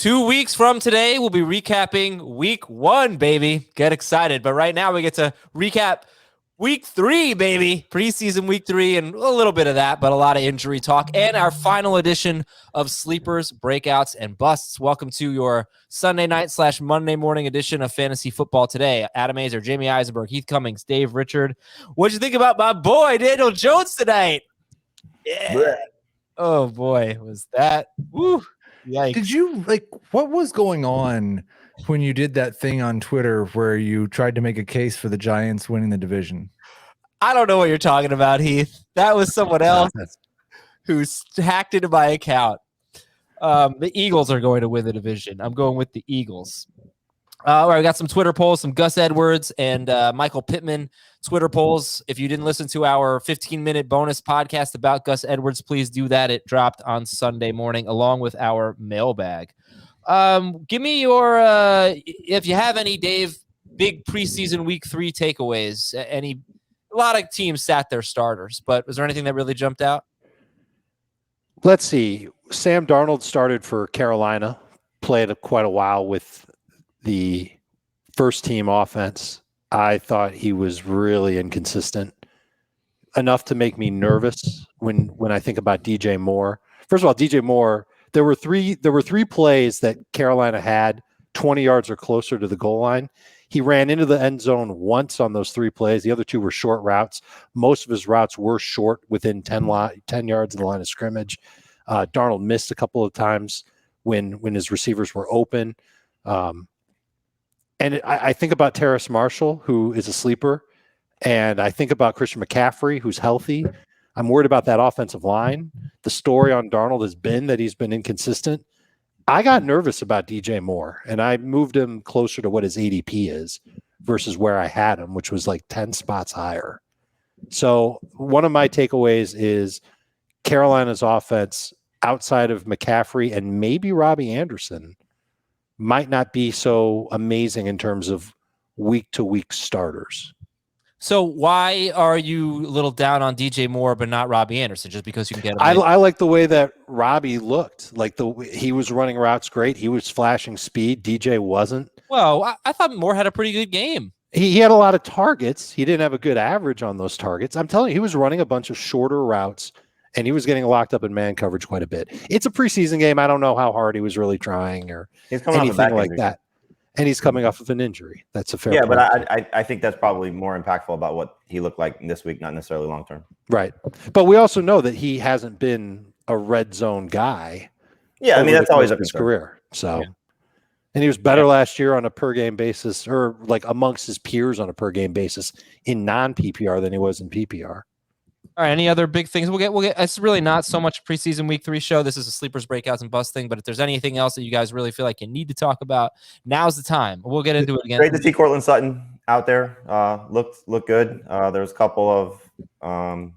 2 weeks from today, we'll be recapping week 1, baby. Get excited. But right now we get to recap week 3, baby. Preseason week 3 and a little bit of that, but a lot of injury talk. And our final edition of Sleepers, Breakouts, and Busts. Welcome to your Sunday night / Monday morning edition of Fantasy Football Today. Adam Azer, Jamie Eisenberg, Heath Cummings, Dave Richard. What'd you think about my boy, Daniel Jones, tonight? Yeah. Oh, boy. Was that... Woo. Yikes. Did you what was going on when you did that thing on Twitter where you tried to make a case for the Giants winning the division? I don't know what you're talking about, Heath. That was someone else who hacked into my account. The Eagles are going to win the division. I'm going with the Eagles. All right, we got some Twitter polls, some Gus Edwards and Michael Pittman Twitter polls. If you didn't listen to our 15-minute bonus podcast about Gus Edwards, please do that. It dropped on Sunday morning along with our mailbag. Give me your, if you have any, Dave, big preseason week 3 takeaways. A lot of teams sat their starters, but was there anything that really jumped out? Let's see. Sam Darnold started for Carolina, played quite a while with the first team offense. I thought he was really inconsistent, enough to make me nervous when I think about DJ Moore. First of all, DJ Moore, there were three plays that Carolina had 20 yards or closer to the goal line. He ran into the end zone once on those 3 plays. The other 2 were short routes. Most of his routes were short, within 10 yards of the line of scrimmage. Darnold missed a couple of times when his receivers were open. And I think about Terrace Marshall, who is a sleeper, and I think about Christian McCaffrey, who's healthy. I'm worried about that offensive line. The story on Darnold has been that he's been inconsistent. I got nervous about DJ Moore, and I moved him closer to what his ADP is versus where I had him, which was like 10 spots higher. So one of my takeaways is Carolina's offense outside of McCaffrey and maybe Robbie Anderson might not be so amazing in terms of week-to-week starters. So why are you a little down on DJ Moore but not Robbie Anderson? Just because you can get him? I like the way that Robbie looked. He was running routes great. He was flashing speed. DJ wasn't. Well, I thought Moore had a pretty good game. He had a lot of targets. He didn't have a good average on those targets. I'm telling you, he was running a bunch of shorter routes, and he was getting locked up in man coverage quite a bit. It's a preseason game. I don't know how hard he was really trying or anything like that. And he's coming off of an injury. That's a fair point. But I think that's probably more impactful about what he looked like this week, not necessarily long term. Right. But we also know that he hasn't been a red zone guy. Yeah, I mean, that's always his career. So, and he was better last year on a per game basis, or like amongst his peers on a per game basis in non-PPR than he was in PPR. All right. Any other big things? We'll get. It's really not so much a preseason week 3 show. This is a sleepers, breakouts, and bust thing. But if there's anything else that you guys really feel like you need to talk about, now's the time. We'll get into it again. Great to see Courtland Sutton out there. Looked good. There was a couple of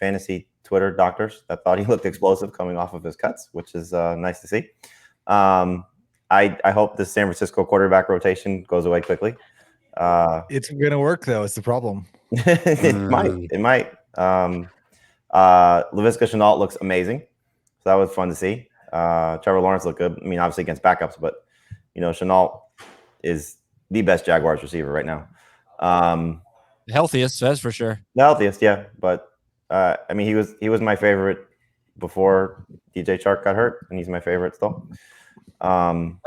fantasy Twitter doctors that thought he looked explosive coming off of his cuts, which is nice to see. I hope this San Francisco quarterback rotation goes away quickly. It's going to work, though. It's the problem. It might. Laviska Shenault looks amazing. So that was fun to see. Trevor Lawrence looked good. I mean, obviously against backups, but Shenault is the best Jaguars receiver right now. The healthiest, that's for sure. The healthiest, yeah. But I mean, he was my favorite before DJ Chark got hurt, and he's my favorite still. But on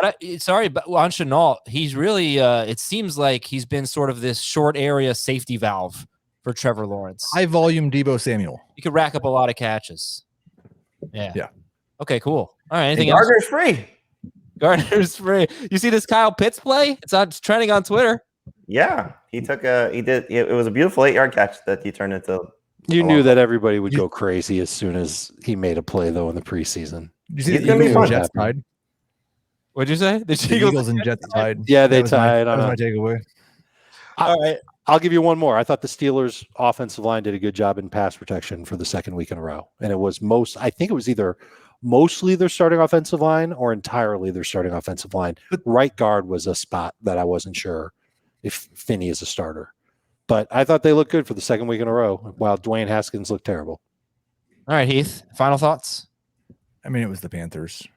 Shenault, he's really it seems like he's been sort of this short area safety valve for Trevor Lawrence. High volume Deebo Samuel. He could rack up a lot of catches. Yeah. Okay, cool. All right, anything else? Gardner's free. You see this Kyle Pitts play? It's trending on Twitter. Yeah, it was a beautiful 8-yard catch that he turned into. You knew that everybody would go crazy as soon as he made a play, though, in the preseason. Did you see the Eagles and Jets tied? What'd you say? The Eagles and Jets tied. Yeah, they tied. That was my takeaway. All right. I'll give you one more. I thought the Steelers' offensive line did a good job in pass protection for the second week in a row. And it was I think it was either mostly their starting offensive line or entirely their starting offensive line. But right guard was a spot that I wasn't sure if Finney is a starter. But I thought they looked good for the second week in a row, while Dwayne Haskins looked terrible. All right, Heath, final thoughts? I mean, it was the Panthers.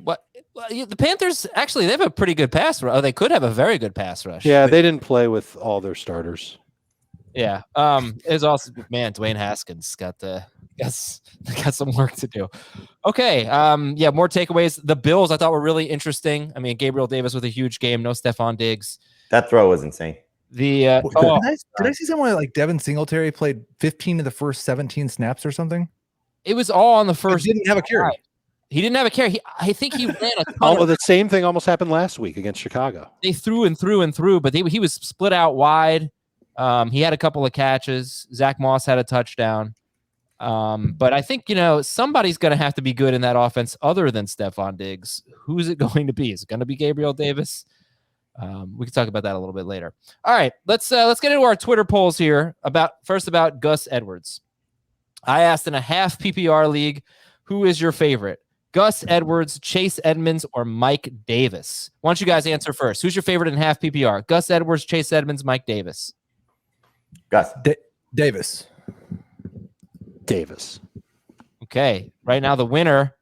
What? Well, the Panthers actually they have a pretty good pass rush. Oh, they could have a very good pass rush. Yeah, they didn't play with all their starters. Yeah. It's also Dwayne Haskins got some work to do. Okay. Yeah, more takeaways. The Bills I thought were really interesting. I mean, Gabriel Davis with a huge game, no Stephon Diggs. That throw was insane. Did I see someone like Devin Singletary played 15 of the first 17 snaps or something? It was all on the first. He didn't have a carry. He didn't have a carry. I think he ran a ton. Oh, the same thing almost happened last week against Chicago. They threw and threw and threw, but he was split out wide. He had a couple of catches. Zach Moss had a touchdown. But I think, somebody's going to have to be good in that offense other than Stephon Diggs. Who's it going to be? Is it going to be Gabriel Davis? We can talk about that a little bit later. All right, let's get into our Twitter polls here about Gus Edwards. I asked in a half PPR league, who is your favorite? Gus Edwards, Chase Edmonds, or Mike Davis? Why don't you guys answer first? Who's your favorite in half PPR? Gus Edwards, Chase Edmonds, Mike Davis. Gus. Davis. Okay. Right now, the winner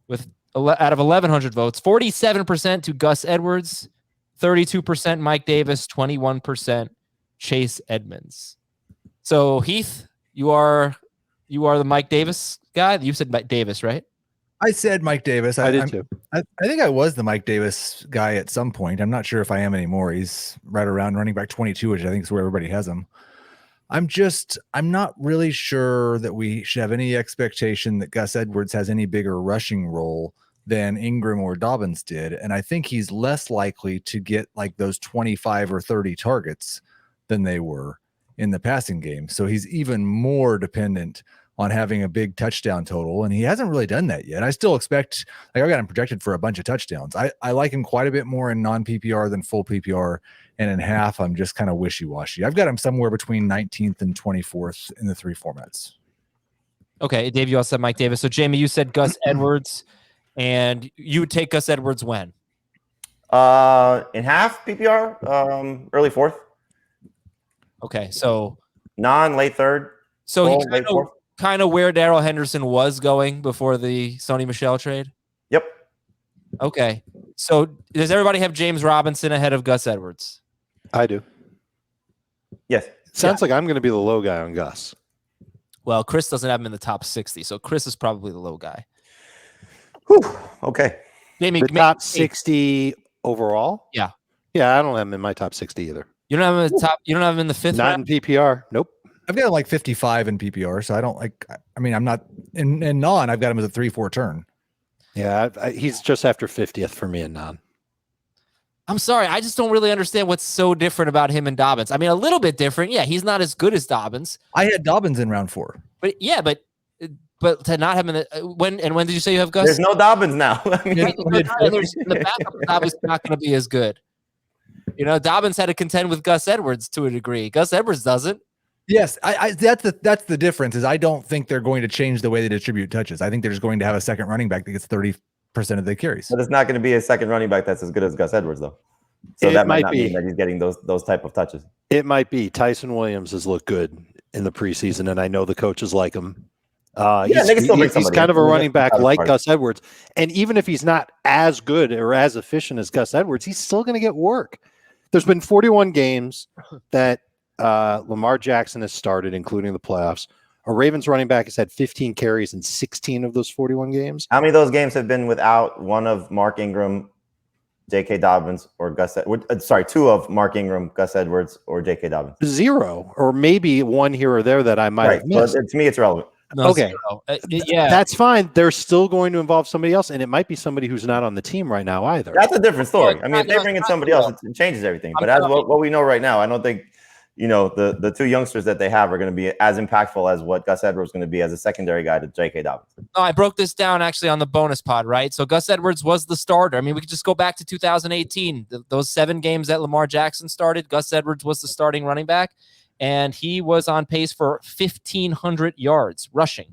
with out of 1,100 votes, 47% to Gus Edwards, 32% Mike Davis, 21% Chase Edmonds. So Heath, you are the Mike Davis guy. You said Mike Davis, right? I said Mike Davis. I did too. I think I was the Mike Davis guy at some point. I'm not sure if I am anymore. He's right around running back 22, which I think is where everybody has him. I'm not really sure that we should have any expectation that Gus Edwards has any bigger rushing role than Ingram or Dobbins did. And I think he's less likely to get like those 25 or 30 targets than they were in the passing game. So he's even more dependent on having a big touchdown total, and he hasn't really done that yet. I still expect, I've got him projected for a bunch of touchdowns. I like him quite a bit more in non-PPR than full PPR, and in half, I'm just kind of wishy-washy. I've got him somewhere between 19th and 24th in the three formats. Okay, Dave, you also said Mike Davis. So, Jamie, you said Gus Edwards, and you would take Gus Edwards when? In half PPR, early fourth. Okay, so late third. So full, he kind of where Darrell Henderson was going before the Sony Michelle trade? Yep. Okay. So does everybody have James Robinson ahead of Gus Edwards? I do. Yes. Sounds like I'm going to be the low guy on Gus. Well, Chris doesn't have him in the top 60, so Chris is probably the low guy. Whew. Okay. Jamie, The top 60 overall? Yeah. Yeah, I don't have him in my top 60 either. You don't have him in the top. You don't have him in the fifth. Not round? in PPR. Nope. I've got like 55 in PPR, so I don't like. I mean, I'm not in non. I've got him as a 3-4 turn. Yeah, he's just after 50th for me in non. I'm sorry, I just don't really understand what's so different about him and Dobbins. I mean, a little bit different. Yeah, he's not as good as Dobbins. I had Dobbins in round 4. But yeah, but to not have him in the when did you say you have Gus? There's no Dobbins now. I mean, the backup is obviously not going to be as good. Dobbins had to contend with Gus Edwards to a degree. Gus Edwards doesn't. Yes, that's the difference. Is I don't think they're going to change the way they distribute touches. I think they're just going to have a second running back that gets 30% of the carries. But it's not going to be a second running back that's as good as Gus Edwards, though. So that might not mean that he's getting those type of touches. It might be. Tyson Williams has looked good in the preseason, and I know the coaches like him. He's kind of a running back like Gus Edwards. And even if he's not as good or as efficient as Gus Edwards, he's still going to get work. There's been 41 games that Lamar Jackson has started, including the playoffs. A Ravens running back has had 15 carries in 16 of those 41 games. How many of those games have been without one of Mark Ingram, J.K. Dobbins, or Gus? Two of Mark Ingram, Gus Edwards, or J.K. Dobbins? 0, or maybe one here or there that I might have missed. Well, to me, it's relevant. No, okay. Yeah, that's fine. They're still going to involve somebody else, and it might be somebody who's not on the team right now either. That's a different story. I mean, if they bring in somebody else, it changes everything. But as what we know right now, I don't think the two youngsters that they have are going to be as impactful as what Gus Edwards is going to be as a secondary guy to J.K. Dobbins. No, I broke this down actually on the bonus pod, right? So Gus Edwards was the starter. I mean, we could just go back to 2018. Those 7 games that Lamar Jackson started, Gus Edwards was the starting running back, and he was on pace for 1,500 yards rushing.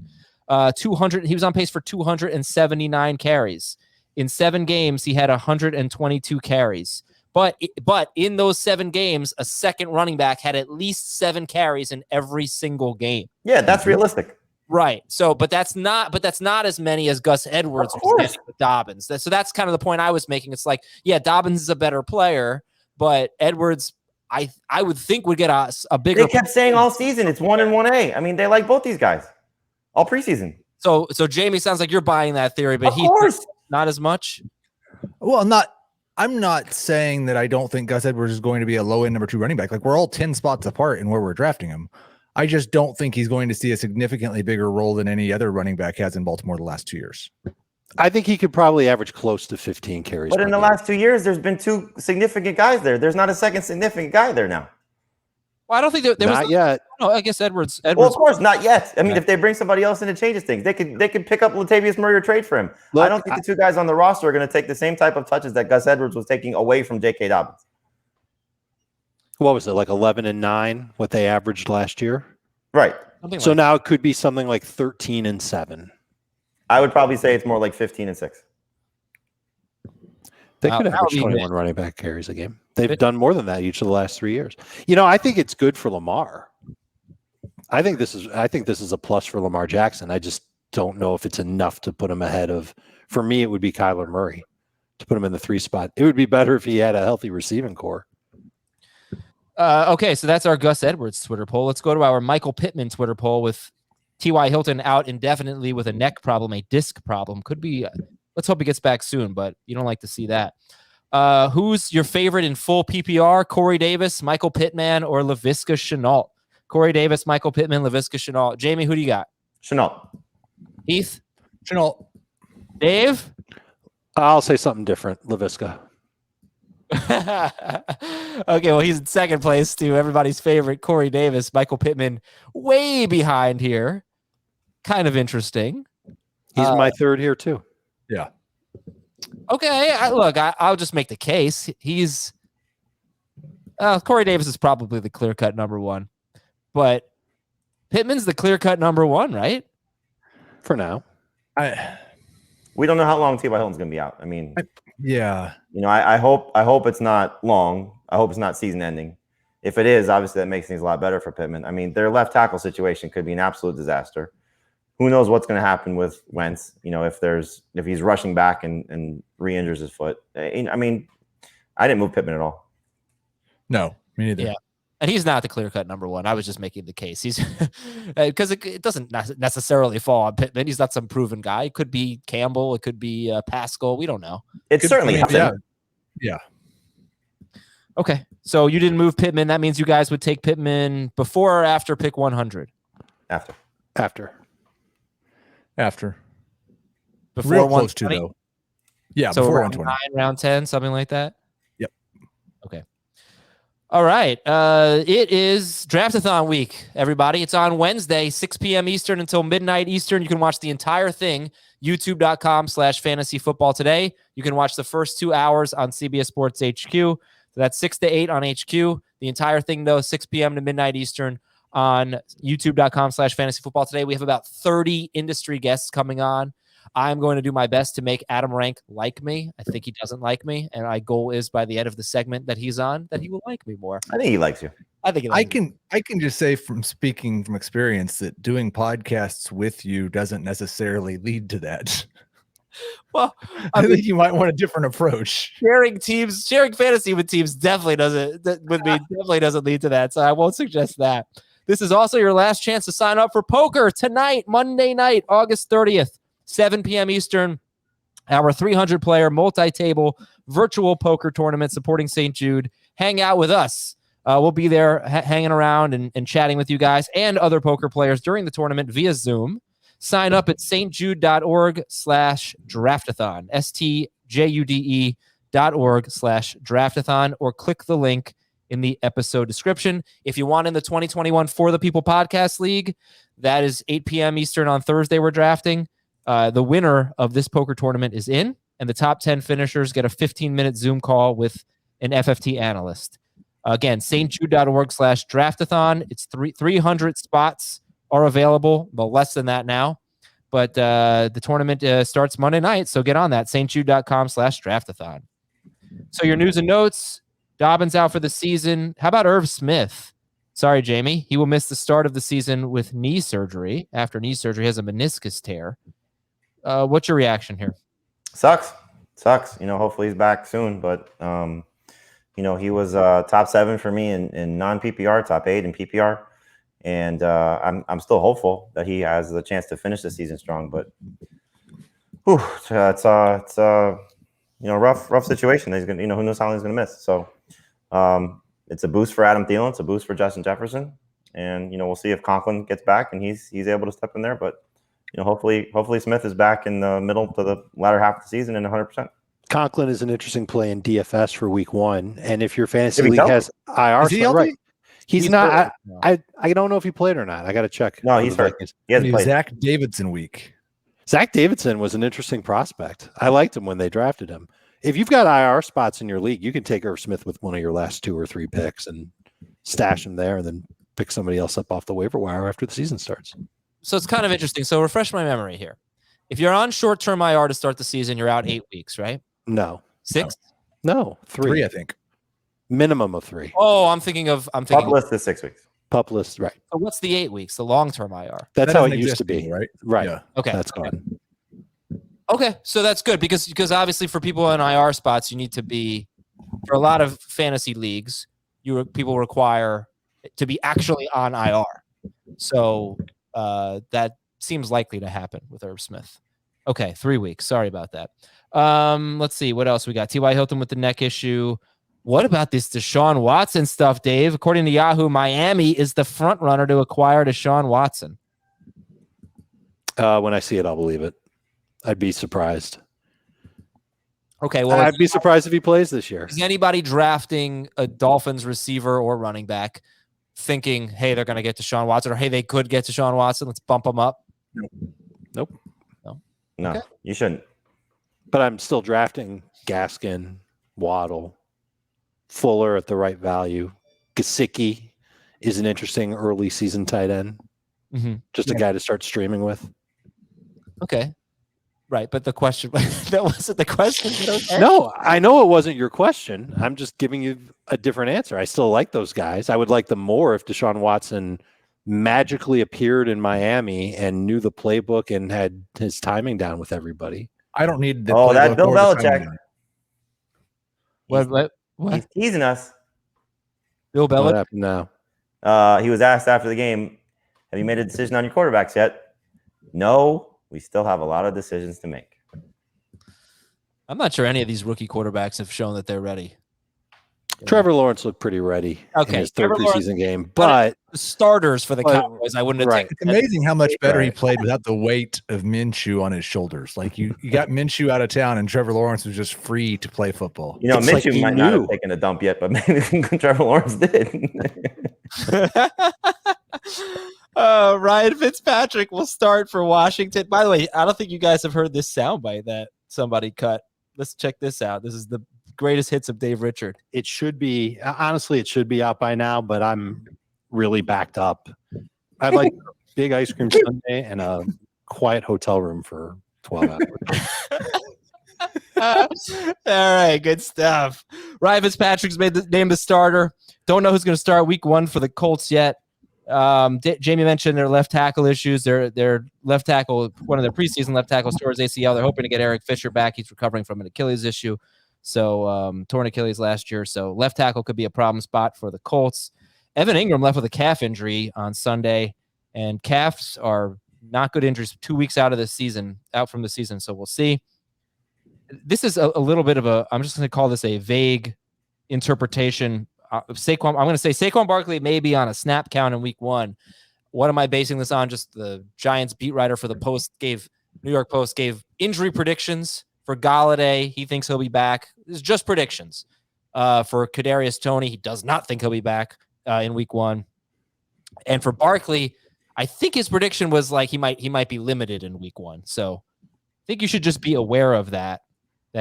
200. He was on pace for 279 carries. In 7 games, he had 122 carries. But in those 7 games, a second running back had at least 7 carries in every single game. Yeah, that's realistic. Right. So, but that's not as many as Gus Edwards was getting with Dobbins. So that's kind of the point I was making. It's like, yeah, Dobbins is a better player, but Edwards, I would think would get a bigger. They kept saying all season it's 1 and 1A. I mean, they like both these guys all preseason. So Jamie, sounds like you're buying that theory, but he's not as much. Well, I'm not saying that I don't think Gus Edwards is going to be a low end number 2 running back. Like, we're all 10 spots apart in where we're drafting him. I just don't think he's going to see a significantly bigger role than any other running back has in Baltimore the last 2 years. I think he could probably average close to 15 carries. But in the last 2 years, there's been 2 significant guys there. There's not a second significant guy there now. Well, I don't think there was not yet. No, I guess Edwards. Well, of course, not yet. I mean, if they bring somebody else in, it changes things. They could pick up Latavius Murray or trade for him. Look, I don't think the 2 guys on the roster are going to take the same type of touches that Gus Edwards was taking away from J.K. Dobbins. What was it, like 11 and 9, what they averaged last year? Right. So now it could be something like 13 and 7. I would probably say it's more like 15 and 6. They could average 21 running back carries a game. They've done more than that each of the last 3 years. You know, I think it's good for Lamar. I think this is a plus for Lamar Jackson. I just don't know if it's enough to put him ahead of. For me, it would be Kyler Murray to put him in the 3 spot. It would be better if he had a healthy receiving core. Okay, so that's our Gus Edwards Twitter poll. Let's go to our Michael Pittman Twitter poll with T.Y. Hilton out indefinitely with a neck problem, a disc problem. Could be. Let's hope he gets back soon, but you don't like to see that. Who's your favorite in full PPR? Corey Davis, Michael Pittman, or Laviska Shenault? Corey Davis, Michael Pittman, Laviska Shenault. Jamie, who do you got? Shenault. Heath? Shenault. Dave? I'll say something different. Laviska. Okay, well, he's in second place to everybody's favorite, Corey Davis. Michael Pittman way behind here. Kind of interesting. He's my third here, too. Yeah. Okay, I'll just make the case. He's Corey Davis is probably the clear-cut number 1, but Pittman's the clear-cut number 1, right? For now. We don't know how long T.Y. Hilton's going to be out. I mean, yeah. You know, I hope it's not long. I hope it's not season-ending. If it is, obviously that makes things a lot better for Pittman. I mean, their left tackle situation could be an absolute disaster. Who knows what's going to happen with Wentz? You know, if he's rushing back and re-injures his foot. I mean, I didn't move Pittman at all. No, me neither. Yeah, and he's not the clear-cut number 1. I was just making the case. He's because it doesn't necessarily fall on Pittman. He's not some proven guy. It could be Campbell. It could be Pascal. We don't know. It's certainly happened. Yeah. Okay, so you didn't move Pittman. That means you guys would take Pittman before or after pick 100? After. Before Real close to, though. Yeah, so before round 120. 9, round 10, something like that? Yep. Okay. All right. It is Draftathon week, everybody. It's on Wednesday, 6 p.m. Eastern until midnight Eastern. You can watch the entire thing, youtube.com/fantasyfootball today. You can watch the first 2 hours on CBS Sports HQ. So that's 6 to 8 on HQ. The entire thing, though, 6 p.m. to midnight Eastern on youtube.com/fantasyfootball today. We have about 30 industry guests coming on. I'm going to do my best to make Adam Rank like me. I think he doesn't like me, and my goal is by the end of the segment that he's on that he will like me more. I think he likes you. I think I can just say from speaking from experience that doing podcasts with you doesn't necessarily lead to that. Well, I think you might want a different approach. Sharing fantasy with teams definitely doesn't lead to that. So I won't suggest that. This is also your last chance to sign up for poker tonight, Monday night, August 30th, 7 p.m. Eastern. Our 300-player multi-table virtual poker tournament supporting St. Jude. Hang out with us. We'll be there hanging around and chatting with you guys and other poker players during the tournament via Zoom. Sign up at stjude.org/draftathon, stjude.org/draftathon, or click the link in the episode description. If you want in the 2021 For the People Podcast League, that is 8 p.m. Eastern on Thursday we're drafting. The winner of this poker tournament is in, and the top 10 finishers get a 15-minute Zoom call with an FFT analyst. Again, stjude.org/draftathon. It's 300 spots are available, but less than that now. But the tournament starts Monday night, so get on that, stjude.com/draftathon. So your news and notes, Dobbins out for the season. How about Irv Smith? Sorry, Jamie. He will miss the start of the season with knee surgery. After knee surgery, he has a meniscus tear. What's your reaction here? Sucks. Hopefully he's back soon. But, he was top 7 for me in non-PPR, top 8 in PPR. And I'm still hopeful that he has the chance to finish the season strong. But it's rough situation. He's gonna, who knows how long he's gonna miss. So it's a boost for Adam Thielen. It's a boost for Justin Jefferson. And we'll see if Conklin gets back and he's able to step in there. But hopefully Smith is back in the middle to the latter half of the season and 100%. Conklin is an interesting play in DFS for week 1. And if your fantasy league has IR, is he right? He's not. hurt. I don't know if he played or not. I got to check. No, he's hurt. He hasn't played. Zach Davidson week. Zach Davidson was an interesting prospect. I liked him when they drafted him. If you've got IR spots in your league, you can take Irv Smith with one of your last 2 or 3 picks and stash him there and then pick somebody else up off the waiver wire after the season starts. So it's kind of interesting. So refresh my memory here. If you're on short-term IR to start the season, you're out 8 weeks, right? No. 6? No. 3. 3, I think. Minimum of 3. Oh, I'm thinking. Pup list is 6 weeks. Pup list, right. So what's the 8 weeks, the long-term IR? That's That how it doesn't used to exist be. anymore, right? Right. Yeah. Okay. That's gone. Okay, so that's good because obviously for people in IR spots, you need to be, for a lot of fantasy leagues, people require to be actually on IR. So that seems likely to happen with Irv Smith. Okay, 3 weeks. Sorry about that. Let's see what else we got. T.Y. Hilton with the neck issue. What about this Deshaun Watson stuff, Dave? According to Yahoo, Miami is the front runner to acquire Deshaun Watson. When I see it, I'll believe it. I'd be surprised. Okay, well, I'd be surprised if he plays this year. is anybody drafting a Dolphins receiver or running back thinking, hey, they're going to get Deshaun Watson, or hey, they could get Deshaun Watson, let's bump them up? Nope. No, Okay. you shouldn't. But I'm still drafting Gaskin, Waddle, Fuller at the right value. Gesicki is an interesting early season tight end. Mm-hmm. Just a guy to start streaming with. Okay. Right, but the question, that wasn't the question. Okay. No, I know it wasn't your question. I'm just giving you a different answer. I still like those guys. I would like them more if Deshaun Watson magically appeared in Miami and knew the playbook and had his timing down with everybody. I don't need the that Bill Belichick. What? He's teasing us. Bill What Belichick? happened now? He was asked after the game, have you made a decision on your quarterbacks yet? No, we still have a lot of decisions to make. I'm not sure any of these rookie quarterbacks have shown that they're ready. Trevor Lawrence looked pretty ready in his third preseason game, but The starters for the Cowboys, I wouldn't have right. taken. It's amazing how much better he played without the weight of Minshew on his shoulders. Like you got Minshew out of town, and Trevor Lawrence was just free to play football. It's Minshew like he might not knew. have taken a dump yet, but maybe Trevor Lawrence did. Ryan Fitzpatrick will start for Washington. By the way, I don't think you guys have heard this soundbite that somebody cut. Let's check this out. This is the greatest hits of Dave Richard. it should be honestly, it should be out by now, but I'm really backed up. I'd like a big ice cream sundae and a quiet hotel room for 12 hours. All right, good stuff. Ryan Fitzpatrick's named the starter. Don't know who's going to start week 1 for the Colts yet. Jamie mentioned their left tackle issues. Their left tackle, one of their preseason left tackles, tore his ACL. They're hoping to get Eric Fisher back. He's recovering from an Achilles issue. So torn Achilles last year. So left tackle could be a problem spot for the Colts. Evan Ingram left with a calf injury on Sunday, and calves are not good injuries. 2 weeks out from the season. So we'll see. This is a little bit of I'm just going to call this a vague interpretation of Saquon. I'm going to say Saquon Barkley may be on a snap count in week 1. What am I basing this on? Just the Giants beat writer for the New York Post gave injury predictions for Galladay. He thinks he'll be back. This is just predictions. For Kadarius Toney, he does not think he'll be back in week 1. And for Barkley, I think his prediction was like he might be limited in week 1. So I think you should just be aware of that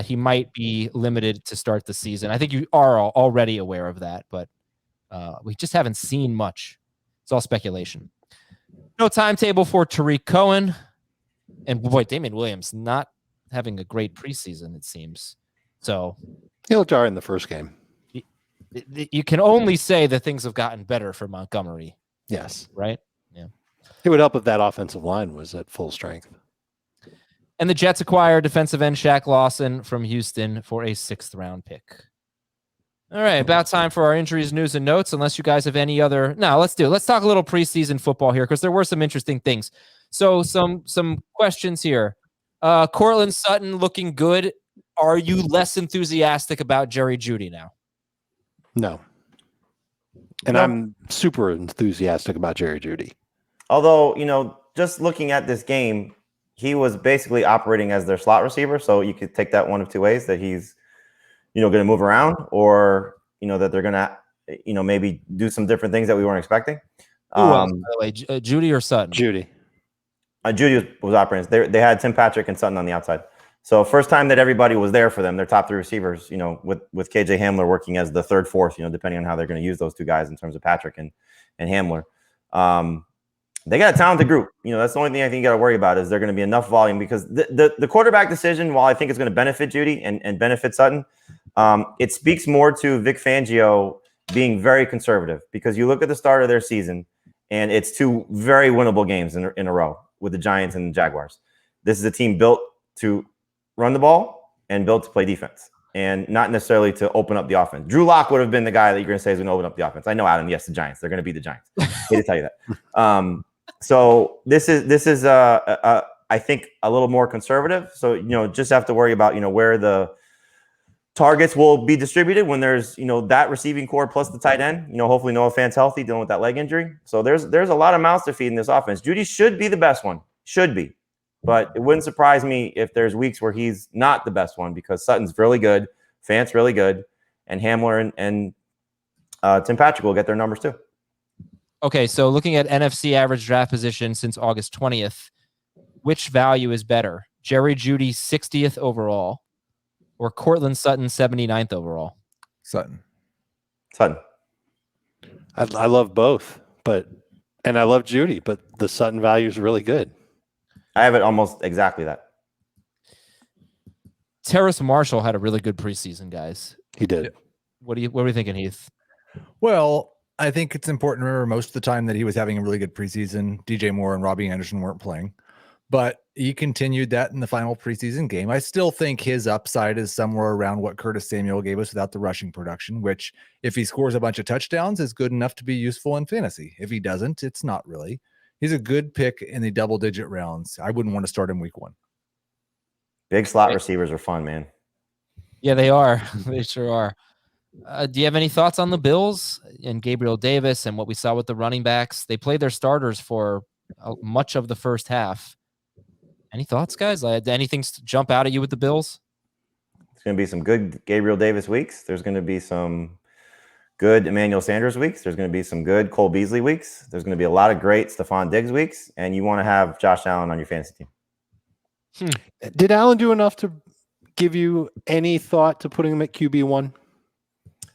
he might be limited to start the season. I think you are already aware of that, but we just haven't seen much. It's all speculation. No timetable for Tariq Cohen. And boy, Damian Williams not having a great preseason, it seems. So He looked all right in the first game. you can only say that things have gotten better for Montgomery, Yes. right? It would help if that offensive line was at full strength. And the Jets acquired defensive end Shaq Lawson from Houston for a 6th-round pick. All right, about time for our injuries, news, and notes, unless you guys have any other... No, let's do it. Let's talk a little preseason football here, because there were some interesting things. So some questions here. Courtland Sutton looking good. Are you less enthusiastic about Jerry Jeudy now? No. And No. I'm super enthusiastic about Jerry Jeudy. Although, just looking at this game, he was basically operating as their slot receiver. So you could take that one of two ways, that he's, going to move around, or, that they're going to, maybe do some different things that we weren't expecting. Who else, by the way, Judy or Sutton? Judy. Judy was operating. They had Tim Patrick and Sutton on the outside. So first time that everybody was there for them, their top 3 receivers, with KJ Hamler working as the 3rd, 4th, depending on how they're going to use those 2 guys in terms of Patrick and Hamler. They got a talented group. That's the only thing I think you got to worry about, is there going to be enough volume, because the quarterback decision, while I think is going to benefit Judy and benefit Sutton, it speaks more to Vic Fangio being very conservative, because you look at the start of their season and it's 2 very winnable games in a row with the Giants and the Jaguars. This is a team built to run the ball and built to play defense, and not necessarily to open up the offense. Drew Lock would have been the guy that you're going to say is going to open up the offense. I know, Adam. Yes, the Giants. They're going to be the Giants. Hate to tell you that. So this is I think a little more conservative. So just have to worry about where the targets will be distributed when there's that receiving core plus the tight end. Hopefully Noah Fant's healthy, dealing with that leg injury. So there's a lot of mouths to feed in this offense. Judy should be the best one. Should be. But it wouldn't surprise me if there's weeks where he's not the best one, because Sutton's really good, Fant's really good, and Hamler and Tim Patrick will get their numbers too. Okay, so looking at NFC average draft position since August 20th, which value is better? Jerry Jeudy 60th overall or Courtland Sutton 79th overall? Sutton. I love both, and I love Jeudy, but the Sutton value is really good. I have it almost exactly that. Terrace Marshall had a really good preseason, guys. He did. What are we thinking, Heath? Well, I think it's important to remember most of the time that he was having a really good preseason. DJ Moore and Robbie Anderson weren't playing, but he continued that in the final preseason game. I still think his upside is somewhere around what Curtis Samuel gave us without the rushing production, which, if he scores a bunch of touchdowns, is good enough to be useful in fantasy. If he doesn't, it's not really. He's a good pick in the double-digit rounds. I wouldn't want to start him week 1. Big slot receivers are fun, man. Yeah, they are. They sure are. Do you have any thoughts on the Bills and Gabriel Davis and what we saw with the running backs? They played their starters for much of the first half. Any thoughts, guys? Anything jump out at you with the Bills? It's going to be some good Gabriel Davis weeks. There's going to be some good Emmanuel Sanders weeks. There's going to be some good Cole Beasley weeks. There's going to be a lot of great Stephon Diggs weeks. And you want to have Josh Allen on your fantasy team. Did Allen do enough to give you any thought to putting him at QB1?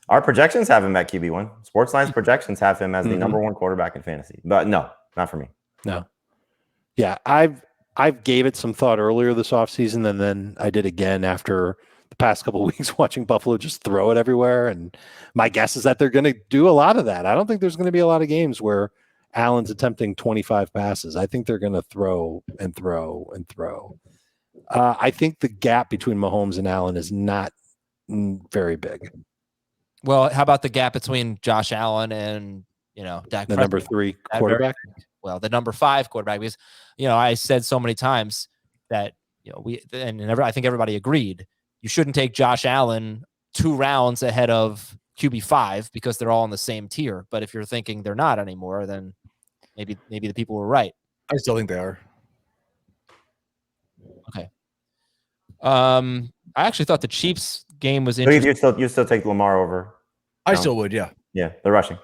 Our projections have him at QB1. Sportsline's projections have him as the number 1 quarterback in fantasy. But no, not for me. No. Yeah, I've gave it some thought earlier this offseason, and then I did again after the past couple of weeks watching Buffalo just throw it everywhere. And my guess is that they're going to do a lot of that. I don't think there's going to be a lot of games where Allen's attempting 25 passes. I think they're going to throw and throw and throw. I think the gap between Mahomes and Allen is not very big. Well, how about the gap between Josh Allen and Dak The Prescott? number 3 quarterback? Well, the number 5 quarterback, because I said so many times that I think everybody agreed you shouldn't take Josh Allen 2 rounds ahead of QB5 because they're all in the same tier. But if you're thinking they're not anymore, then maybe the people were right. I still think they are. Okay. I actually thought the Chiefs game was interesting. You still take Lamar over? I still would, yeah. Yeah, they're rushing.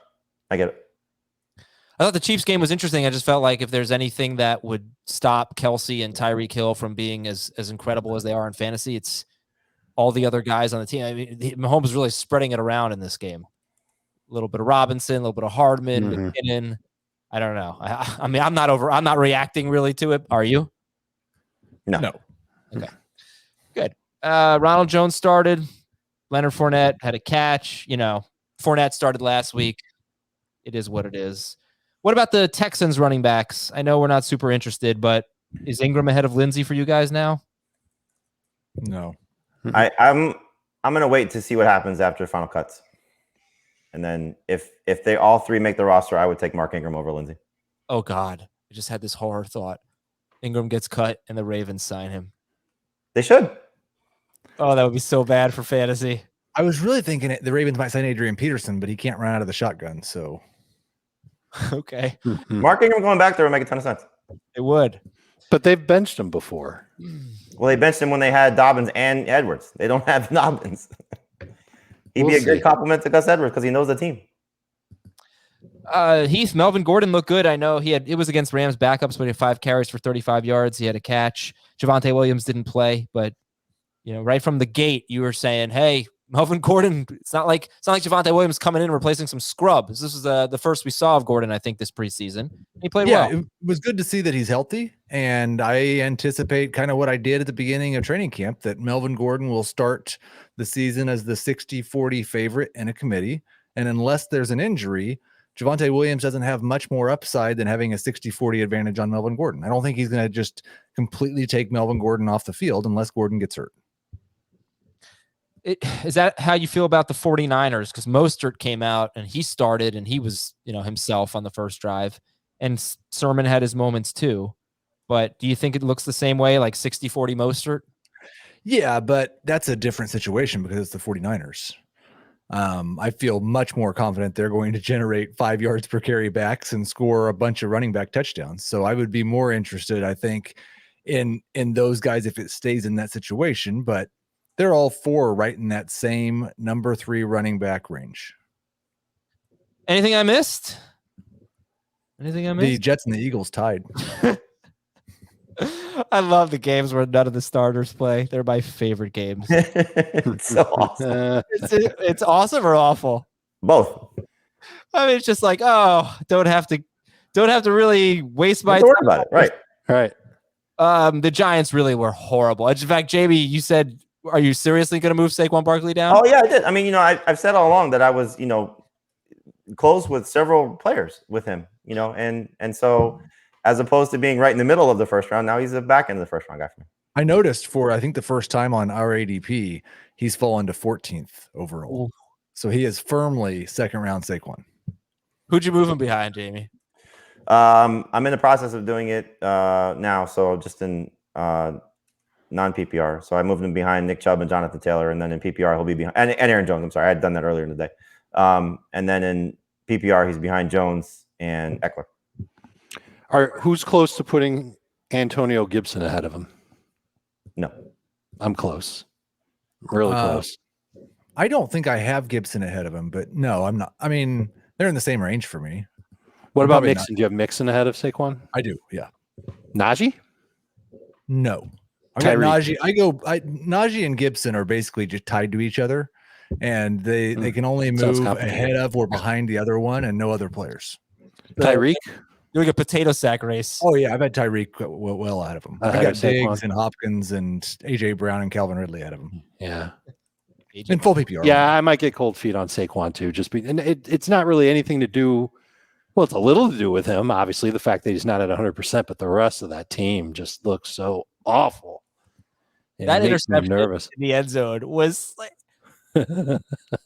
I get it. I thought the Chiefs game was interesting. I just felt like if there's anything that would stop Kelsey and Tyreek Hill from being as incredible as they are in fantasy, it's all the other guys on the team. I mean, Mahomes is really spreading it around in this game. A little bit of Robinson, a little bit of Hardman, McKinnon. I don't know. I mean, I'm not reacting really to it. Are you? No. Okay. Good. Ronald Jones started. Leonard Fournette had a catch. Fournette started last week. It is what it is. What about the Texans running backs? I know we're not super interested, but is Ingram ahead of Lindsey for you guys now? No. I'm going to wait to see what happens after final cuts. And then if they all three make the roster, I would take Mark Ingram over Lindsey. Oh, God. I just had this horror thought. Ingram gets cut and the Ravens sign him. They should. Oh, that would be so bad for fantasy. I was really thinking the Ravens might sign Adrian Peterson, but he can't run out of the shotgun. So, okay. Mark Ingram going back there would make a ton of sense. It would. But they've benched him before. Well, they benched him when they had Dobbins and Edwards. They don't have Dobbins. He'd be a great compliment to Gus Edwards because he knows the team. Heath, Melvin Gordon looked good. I know it was against Rams backups, but he had 5 carries for 35 yards. He had a catch. Javonte Williams didn't play, but right from the gate, you were saying, hey, Melvin Gordon, it's not like Javonte Williams coming in and replacing some scrubs. This was the first we saw of Gordon, I think, this preseason. He played well. It was good to see that he's healthy, and I anticipate kind of what I did at the beginning of training camp, that Melvin Gordon will start the season as the 60-40 favorite in a committee, and unless there's an injury, Javonte Williams doesn't have much more upside than having a 60-40 advantage on Melvin Gordon. I don't think he's going to just completely take Melvin Gordon off the field unless Gordon gets hurt. Is that how you feel about the 49ers? Because Mostert came out and he started and he was, himself on the first drive, and Sermon had his moments too. But do you think it looks the same way, like 60-40 Mostert? Yeah, but that's a different situation because it's the 49ers. I feel much more confident they're going to generate 5 yards per carry backs and score a bunch of running back touchdowns. So I would be more interested, I think, in those guys if it stays in that situation. But they're all 4 right in that same number 3 running back range. Anything I missed? The Jets and the Eagles tied. I love the games where none of the starters play. They're my favorite games. It's so awesome. It's awesome or awful? Both. I mean, it's just like, don't have to really waste my time about it. Right. The Giants really were horrible. In fact, JB, you said, are you seriously going to move Saquon Barkley down? Oh yeah, I did. I mean, I've said all along that I was, close with several players with him, and so as opposed to being right in the middle of the first round, now he's a back end of the first round guy for me. I noticed for, I think, the first time on our ADP, he's fallen to 14th overall. Ooh. So he is firmly second round Saquon. Who'd you move him behind, Jamie? I'm in the process of doing it now. So just in non-PPR. So I moved him behind Nick Chubb and Jonathan Taylor. And then in PPR, he'll be behind and Aaron Jones. I'm sorry. I had done that earlier in the day. And then in PPR, he's behind Jones and Eckler. Who's close to putting Antonio Gibson ahead of him? No. I'm close. Really close. I don't think I have Gibson ahead of him, but no, I'm not. I mean, they're in the same range for me. What about Mixon? Do you have Mixon ahead of Saquon? I do, yeah. Najee? No. I got Najee. Najee and Gibson are basically just tied to each other, and they can only move ahead of or behind the other one and no other players. Tyreek? You're like a potato sack race. Oh, yeah. I've had Tyreek well ahead of him. I got Diggs and Hopkins and A.J. Brown and Calvin Ridley ahead of him. Yeah. In full PPR. Yeah, I might get cold feet on Saquon, too. And it's not really anything to do. Well, it's a little to do with him. Obviously, the fact that he's not at 100%, but the rest of that team just looks so awful. That interception in the end zone was like, it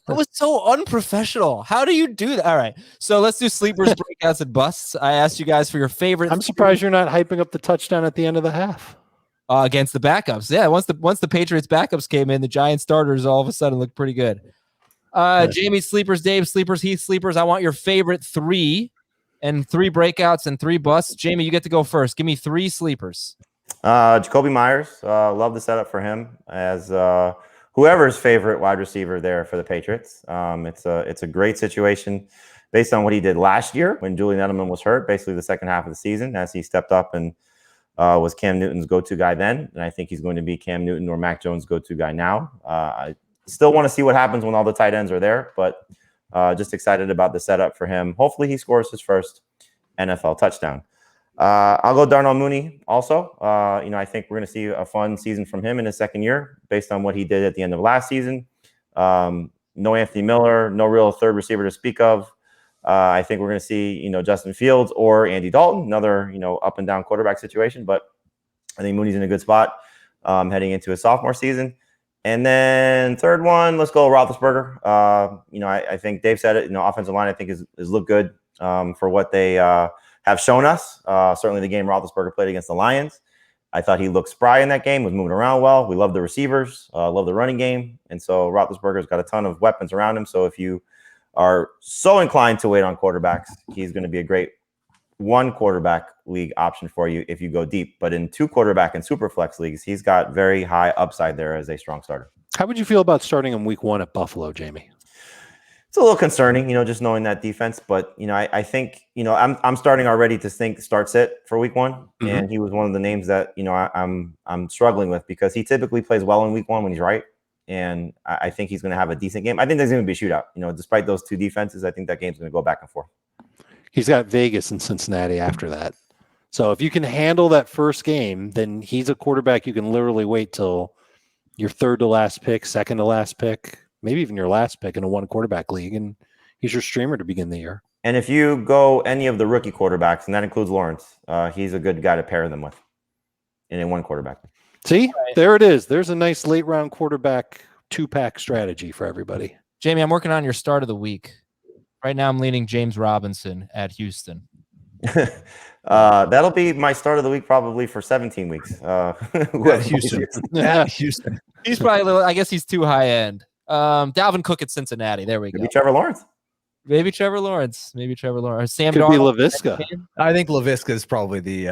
was so unprofessional. How do you do that? All right. So let's do sleepers, breakouts, and busts. I asked you guys for your favorite. I'm surprised you're not hyping up the touchdown at the end of the half. Against the backups. Yeah. Once the Patriots backups came in, the Giants starters all of a sudden looked pretty good. Jamie, sleepers, Dave, sleepers, Heath, sleepers. I want your favorite 3 and 3 breakouts and 3 busts. Jamie, you get to go first. Give me 3 sleepers. Jakobi Meyers. Love the setup for him as whoever's favorite wide receiver there for the Patriots. It's a great situation based on what he did last year when Julian Edelman was hurt, basically the second half of the season, as he stepped up and was Cam Newton's go-to guy then. And I think he's going to be Cam Newton or Mac Jones' go-to guy now. I still want to see what happens when all the tight ends are there, but just excited about the setup for him. Hopefully he scores his first NFL touchdown. I'll go Darnell Mooney also. I think we're going to see a fun season from him in his second year based on what he did at the end of last season. no Anthony Miller, no real third receiver to speak of. I think we're going to see, Justin Fields or Andy Dalton, another, up and down quarterback situation. But I think Mooney's in a good spot heading into his sophomore season. And then third one, let's go Roethlisberger. I think Dave said it. Offensive line I think is look good for what they have shown us. Certainly the game Roethlisberger played against the Lions. I thought he looked spry in that game, was moving around well. We love the receivers, love the running game. And so Roethlisberger's got a ton of weapons around him. So if you are so inclined to wait on quarterbacks, he's going to be a great one quarterback league option for you if you go deep. But in 2 quarterback and super flex leagues, he's got very high upside there as a strong starter. How would you feel about starting him week 1 at Buffalo, Jamie? It's a little concerning, just knowing that defense. But, I think, I'm starting already to think start sit for week 1. Mm-hmm. And he was one of the names that, I'm struggling with because he typically plays well in week 1 when he's right. And I think he's going to have a decent game. I think there's going to be a shootout. Despite those 2 defenses, I think that game's going to go back and forth. He's got Vegas and Cincinnati after that. So if you can handle that first game, then he's a quarterback you can literally wait till your third to last pick, second to last pick, maybe even your last pick in a 1 quarterback league. And he's your streamer to begin the year. And if you go any of the rookie quarterbacks, and that includes Lawrence, he's a good guy to pair them with in a 1 quarterback. See, there it is. There's a nice late round quarterback 2-pack strategy for everybody. Jamie, I'm working on your start of the week. Right now I'm leaning James Robinson at Houston. That'll be my start of the week probably for 17 weeks. Houston. Yeah, Houston. He's probably a little, I guess he's too high end. Dalvin Cook at Cincinnati. There we go. Maybe Trevor Lawrence. Maybe Trevor Lawrence. Sam Could Darnold. be Laviska. I think Laviska is probably the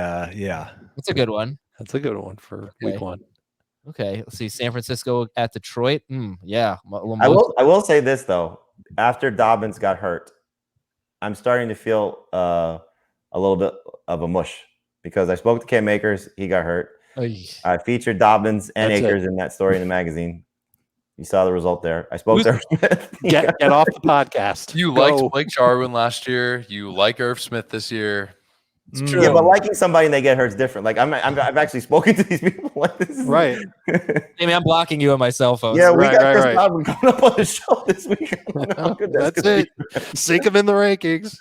That's a good one. That's a good one for week 1. Okay, let's see. San Francisco at Detroit. Yeah. I will say this though. After Dobbins got hurt, I'm starting to feel a little bit of a mush because I spoke to Cam Akers. He got hurt. I featured Dobbins and Akers in that story in the magazine. You saw the result there. I spoke to Irv Smith. Get off the podcast. You liked Blake Jarwin last year. You like Irv Smith this year. It's true. Yeah, but liking somebody and they get hurt is different. Like I've actually spoken to these people. Like this is right. Jamie, I'm blocking you on my cell phone. Yeah, we got Chris Godwin coming up on the show this week. That's it. Sink him in the rankings.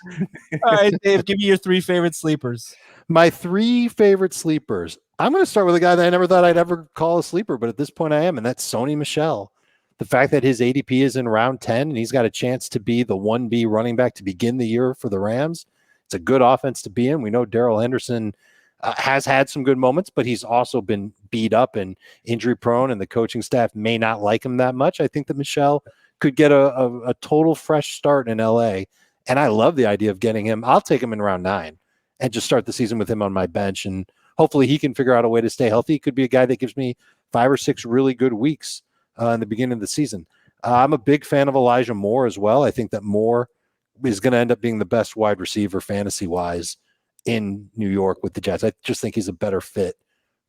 All right, Dave, give me your 3 favorite sleepers. My 3 favorite sleepers. I'm going to start with a guy that I never thought I'd ever call a sleeper, but at this point I am, and that's Sony Michelle. The fact that his ADP is in round 10 and he's got a chance to be the 1B running back to begin the year for the Rams. It's a good offense to be in. We know Darrell Henderson has had some good moments, but he's also been beat up and injury prone, and the coaching staff may not like him that much. I think that Michelle could get a total fresh start in LA, and I love the idea of getting him. I'll take him in round 9 and just start the season with him on my bench, and hopefully he can figure out a way to stay healthy. He could be a guy that gives me 5 or 6 really good weeks in the beginning of the season. I'm a big fan of Elijah Moore as well. I think that Moore is going to end up being the best wide receiver fantasy-wise in New York with the Jets. I just think he's a better fit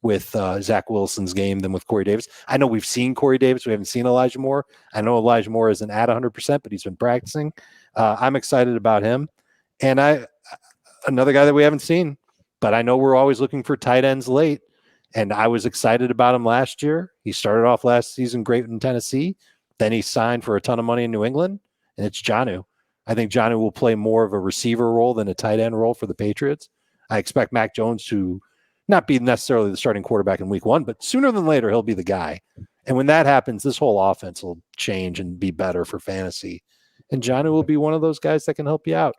with Zach Wilson's game than with Corey Davis. I know we've seen Corey Davis. We haven't seen Elijah Moore. I know Elijah Moore isn't at 100%, but he's been practicing. I'm excited about him. And another guy that we haven't seen, but I know we're always looking for tight ends late. And I was excited about him last year. He started off last season great in Tennessee. Then he signed for a ton of money in New England, and it's Jonnu. I think Jonnu will play more of a receiver role than a tight end role for the Patriots. I expect Mac Jones to not be necessarily the starting quarterback in week 1, but sooner than later, he'll be the guy. And when that happens, this whole offense will change and be better for fantasy. And Jonnu will be one of those guys that can help you out.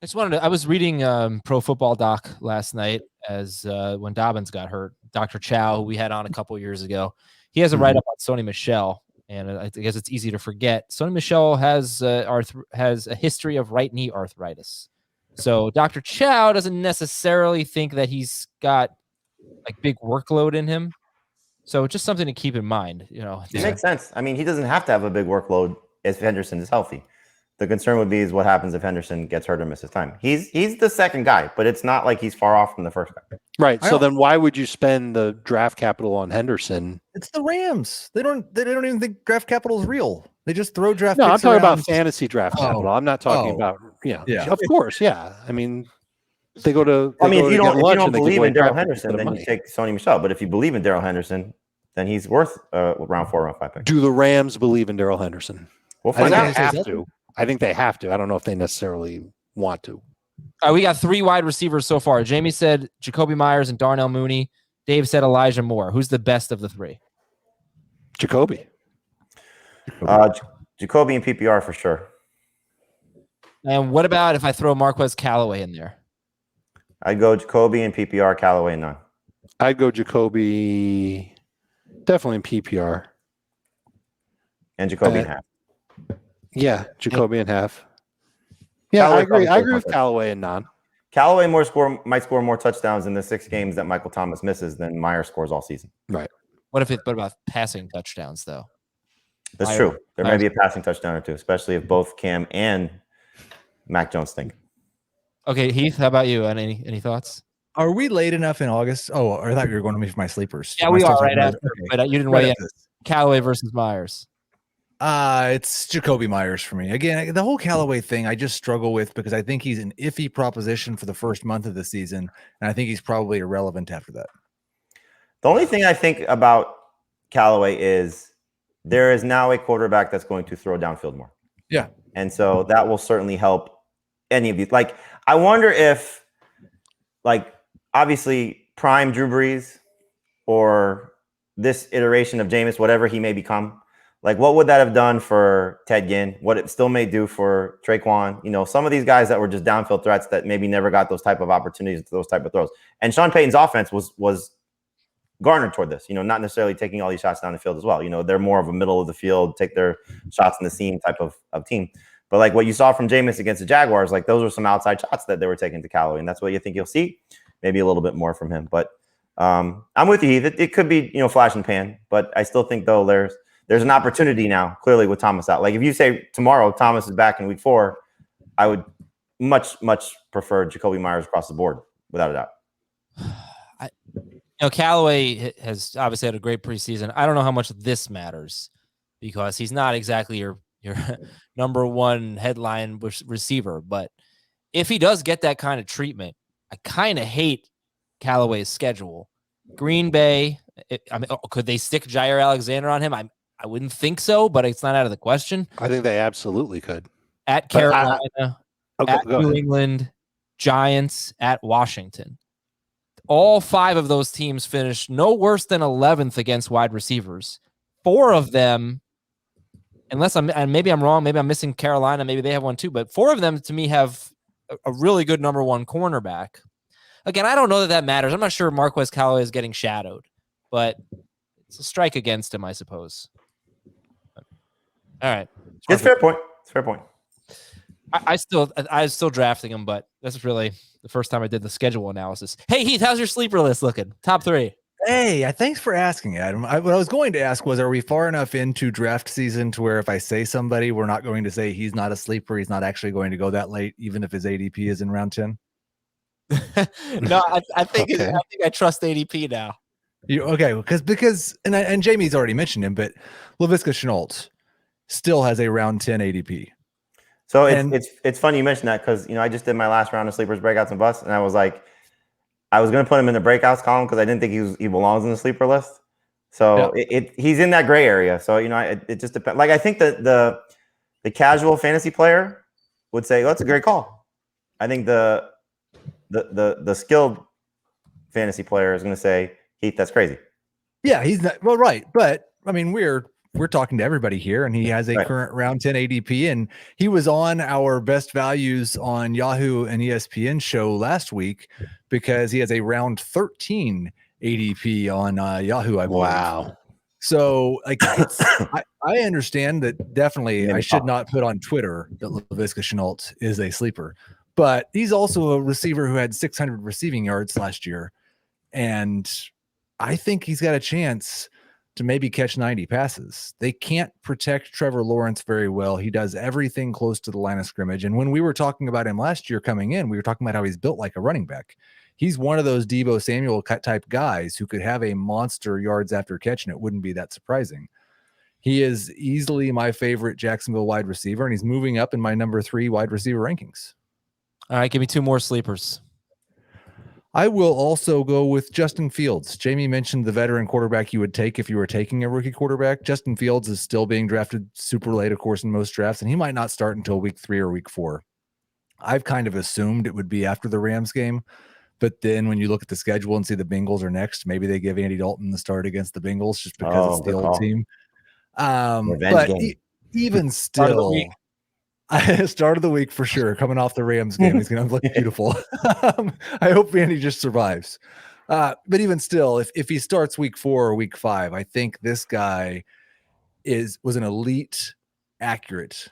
I was reading Pro Football Doc last night as when Dobbins got hurt. Dr. Chow, who we had on a couple years ago, he has a write-up on Sony Michelle. And I guess it's easy to forget. Sony Michelle has a history of right knee arthritis. So Dr. Chow doesn't necessarily think that he's got like big workload in him. So just something to keep in mind. It makes sense. I mean, he doesn't have to have a big workload if Henderson is healthy. The concern would be is what happens if Henderson gets hurt or misses time. He's the second guy, but it's not like he's far off from the first guy. Right. So then why would you spend the draft capital on Henderson? It's the Rams. They don't even think draft capital is real. They just throw draft. No, picks I'm talking around. about fantasy draft capital. I'm not talking about Of course, yeah. I mean, they go to. If you don't believe in Darrell Henderson, then you take Sony Michelle. But if you believe in Darrell Henderson, then he's worth round 4, round 5 pick. Do the Rams believe in Darrell Henderson? We'll I find think out. they have to. I think they have to. I don't know if they necessarily want to. We got 3 wide receivers so far. Jamie said Jakobi Meyers and Darnell Mooney. Dave said Elijah Moore. Who's the best of the 3? Jakobi. Jakobi and PPR for sure. And what about if I throw Marquez Callaway in there? I'd go Jakobi and PPR, Callaway none. I'd go Jakobi, definitely in PPR. And Jakobi in half. Yeah, Jakobi in half. Yeah, Callaway I agree. I probably agree with scores Callaway and non. Callaway might score more touchdowns in the 6 games that Michael Thomas misses than Meyers scores all season. Right. What about passing touchdowns though? That's true. There may be a passing touchdown or two, especially if both Cam and Mac Jones stink. Okay, Heath, how about you? Any thoughts? Are we late enough in August? Oh, I thought you were going to me for my sleepers. Yeah, Am I we still are talking right about- after, okay. but you didn't Right weigh in. after this. Callaway versus Myers. It's Jakobi Meyers for me. Again, the whole Callaway thing I just struggle with because I think he's an iffy proposition for the first month of the season, and I think he's probably irrelevant after that. The only thing I think about Callaway is there is now a quarterback that's going to throw downfield more. Yeah. And so that will certainly help any of these. Like, I wonder if, like, obviously prime Drew Brees or this iteration of Jameis, whatever he may become, like, what would that have done for Ted Ginn? What it still may do for Traquan? You know, some of these guys that were just downfield threats that maybe never got those type of opportunities, those type of throws. And Sean Payton's offense was garnered toward this, you know, not necessarily taking all these shots down the field as well. You know, they're more of a middle of the field, take their shots in the seam type of team. But like what you saw from Jameis against the Jaguars, like those were some outside shots that they were taking to Callaway. And that's what you think you'll see. Maybe a little bit more from him. But I'm with you, Heath. It could be, you know, flash and pan. But I still think, though, there's an opportunity now, clearly, with Thomas out. Like if you say tomorrow Thomas is back in week 4, I would much, much prefer Jakobi Meyers across the board, without a doubt. You know, Callaway has obviously had a great preseason. I don't know how much this matters because he's not exactly your number 1 headline receiver. But if he does get that kind of treatment, I kind of hate Callaway's schedule. Green Bay, could they stick Jair Alexander on him? I wouldn't think so, but it's not out of the question. I think they absolutely could. At Carolina, at New England, Giants, at Washington. All 5 of those teams finished no worse than 11th against wide receivers. 4 of them, and maybe I'm wrong, maybe I'm missing Carolina, maybe they have one too, but 4 of them to me have a really good number 1 cornerback. Again, I don't know that matters. I'm not sure Marquez Callaway is getting shadowed, but it's a strike against him, I suppose. All right. It's a fair point. It's a fair point. I was still drafting him, but that's really the first time I did the schedule analysis. Hey, Heath, how's your sleeper list looking? Top 3. Hey, thanks for asking, Adam. What I was going to ask was, are we far enough into draft season to where if I say somebody, we're not going to say he's not a sleeper, he's not actually going to go that late, even if his ADP is in round 10? No, I think Okay. I think I trust ADP now. Okay, because and Jamie's already mentioned him, but Laviska Shenault still has a round 10 ADP. So it's funny you mentioned that because, you know, I just did my last round of sleepers, breakouts, and busts, and I was like, I was going to put him in the breakouts column because I didn't think he belongs in the sleeper list. So he's in that gray area. So, you know, it just depends. Like I think that the casual fantasy player would say, "Oh, that's a great call." I think the skilled fantasy player is going to say, "Heath, that's crazy." Yeah, he's not well, right, but I mean, we're talking to everybody here, and he has a current round 10 ADP, and he was on our best values on Yahoo and ESPN show last week because he has a round 13 ADP on Yahoo, I believe. Wow. So, like, I understand that definitely I should not put on Twitter that Laviska Shenault is a sleeper, but he's also a receiver who had 600 receiving yards last year, and I think he's got a chance to maybe catch 90 passes. They can't protect Trevor Lawrence very well. He does everything close to the line of scrimmage. And when we were talking about him last year coming in, we were talking about how he's built like a running back. He's one of those Deebo Samuel type guys who could have a monster yards after catch, and it wouldn't be that surprising. He is easily my favorite Jacksonville wide receiver, and he's moving up in my number 3 wide receiver rankings. All right, give me 2 more sleepers. I will also go with Justin Fields. Jamie mentioned the veteran quarterback you would take if you were taking a rookie quarterback. Justin Fields is still being drafted super late, of course, in most drafts, and he might not start until week 3 or week 4. I've kind of assumed it would be after the Rams game, but then when you look at the schedule and see the Bengals are next, maybe they give Andy Dalton the start against the Bengals just because it's the old team. But even still, start of the week for sure. Coming off the Rams game, he's going to look beautiful. I hope Andy just survives. But even still, if he starts week 4 or week 5, I think this guy was an elite, accurate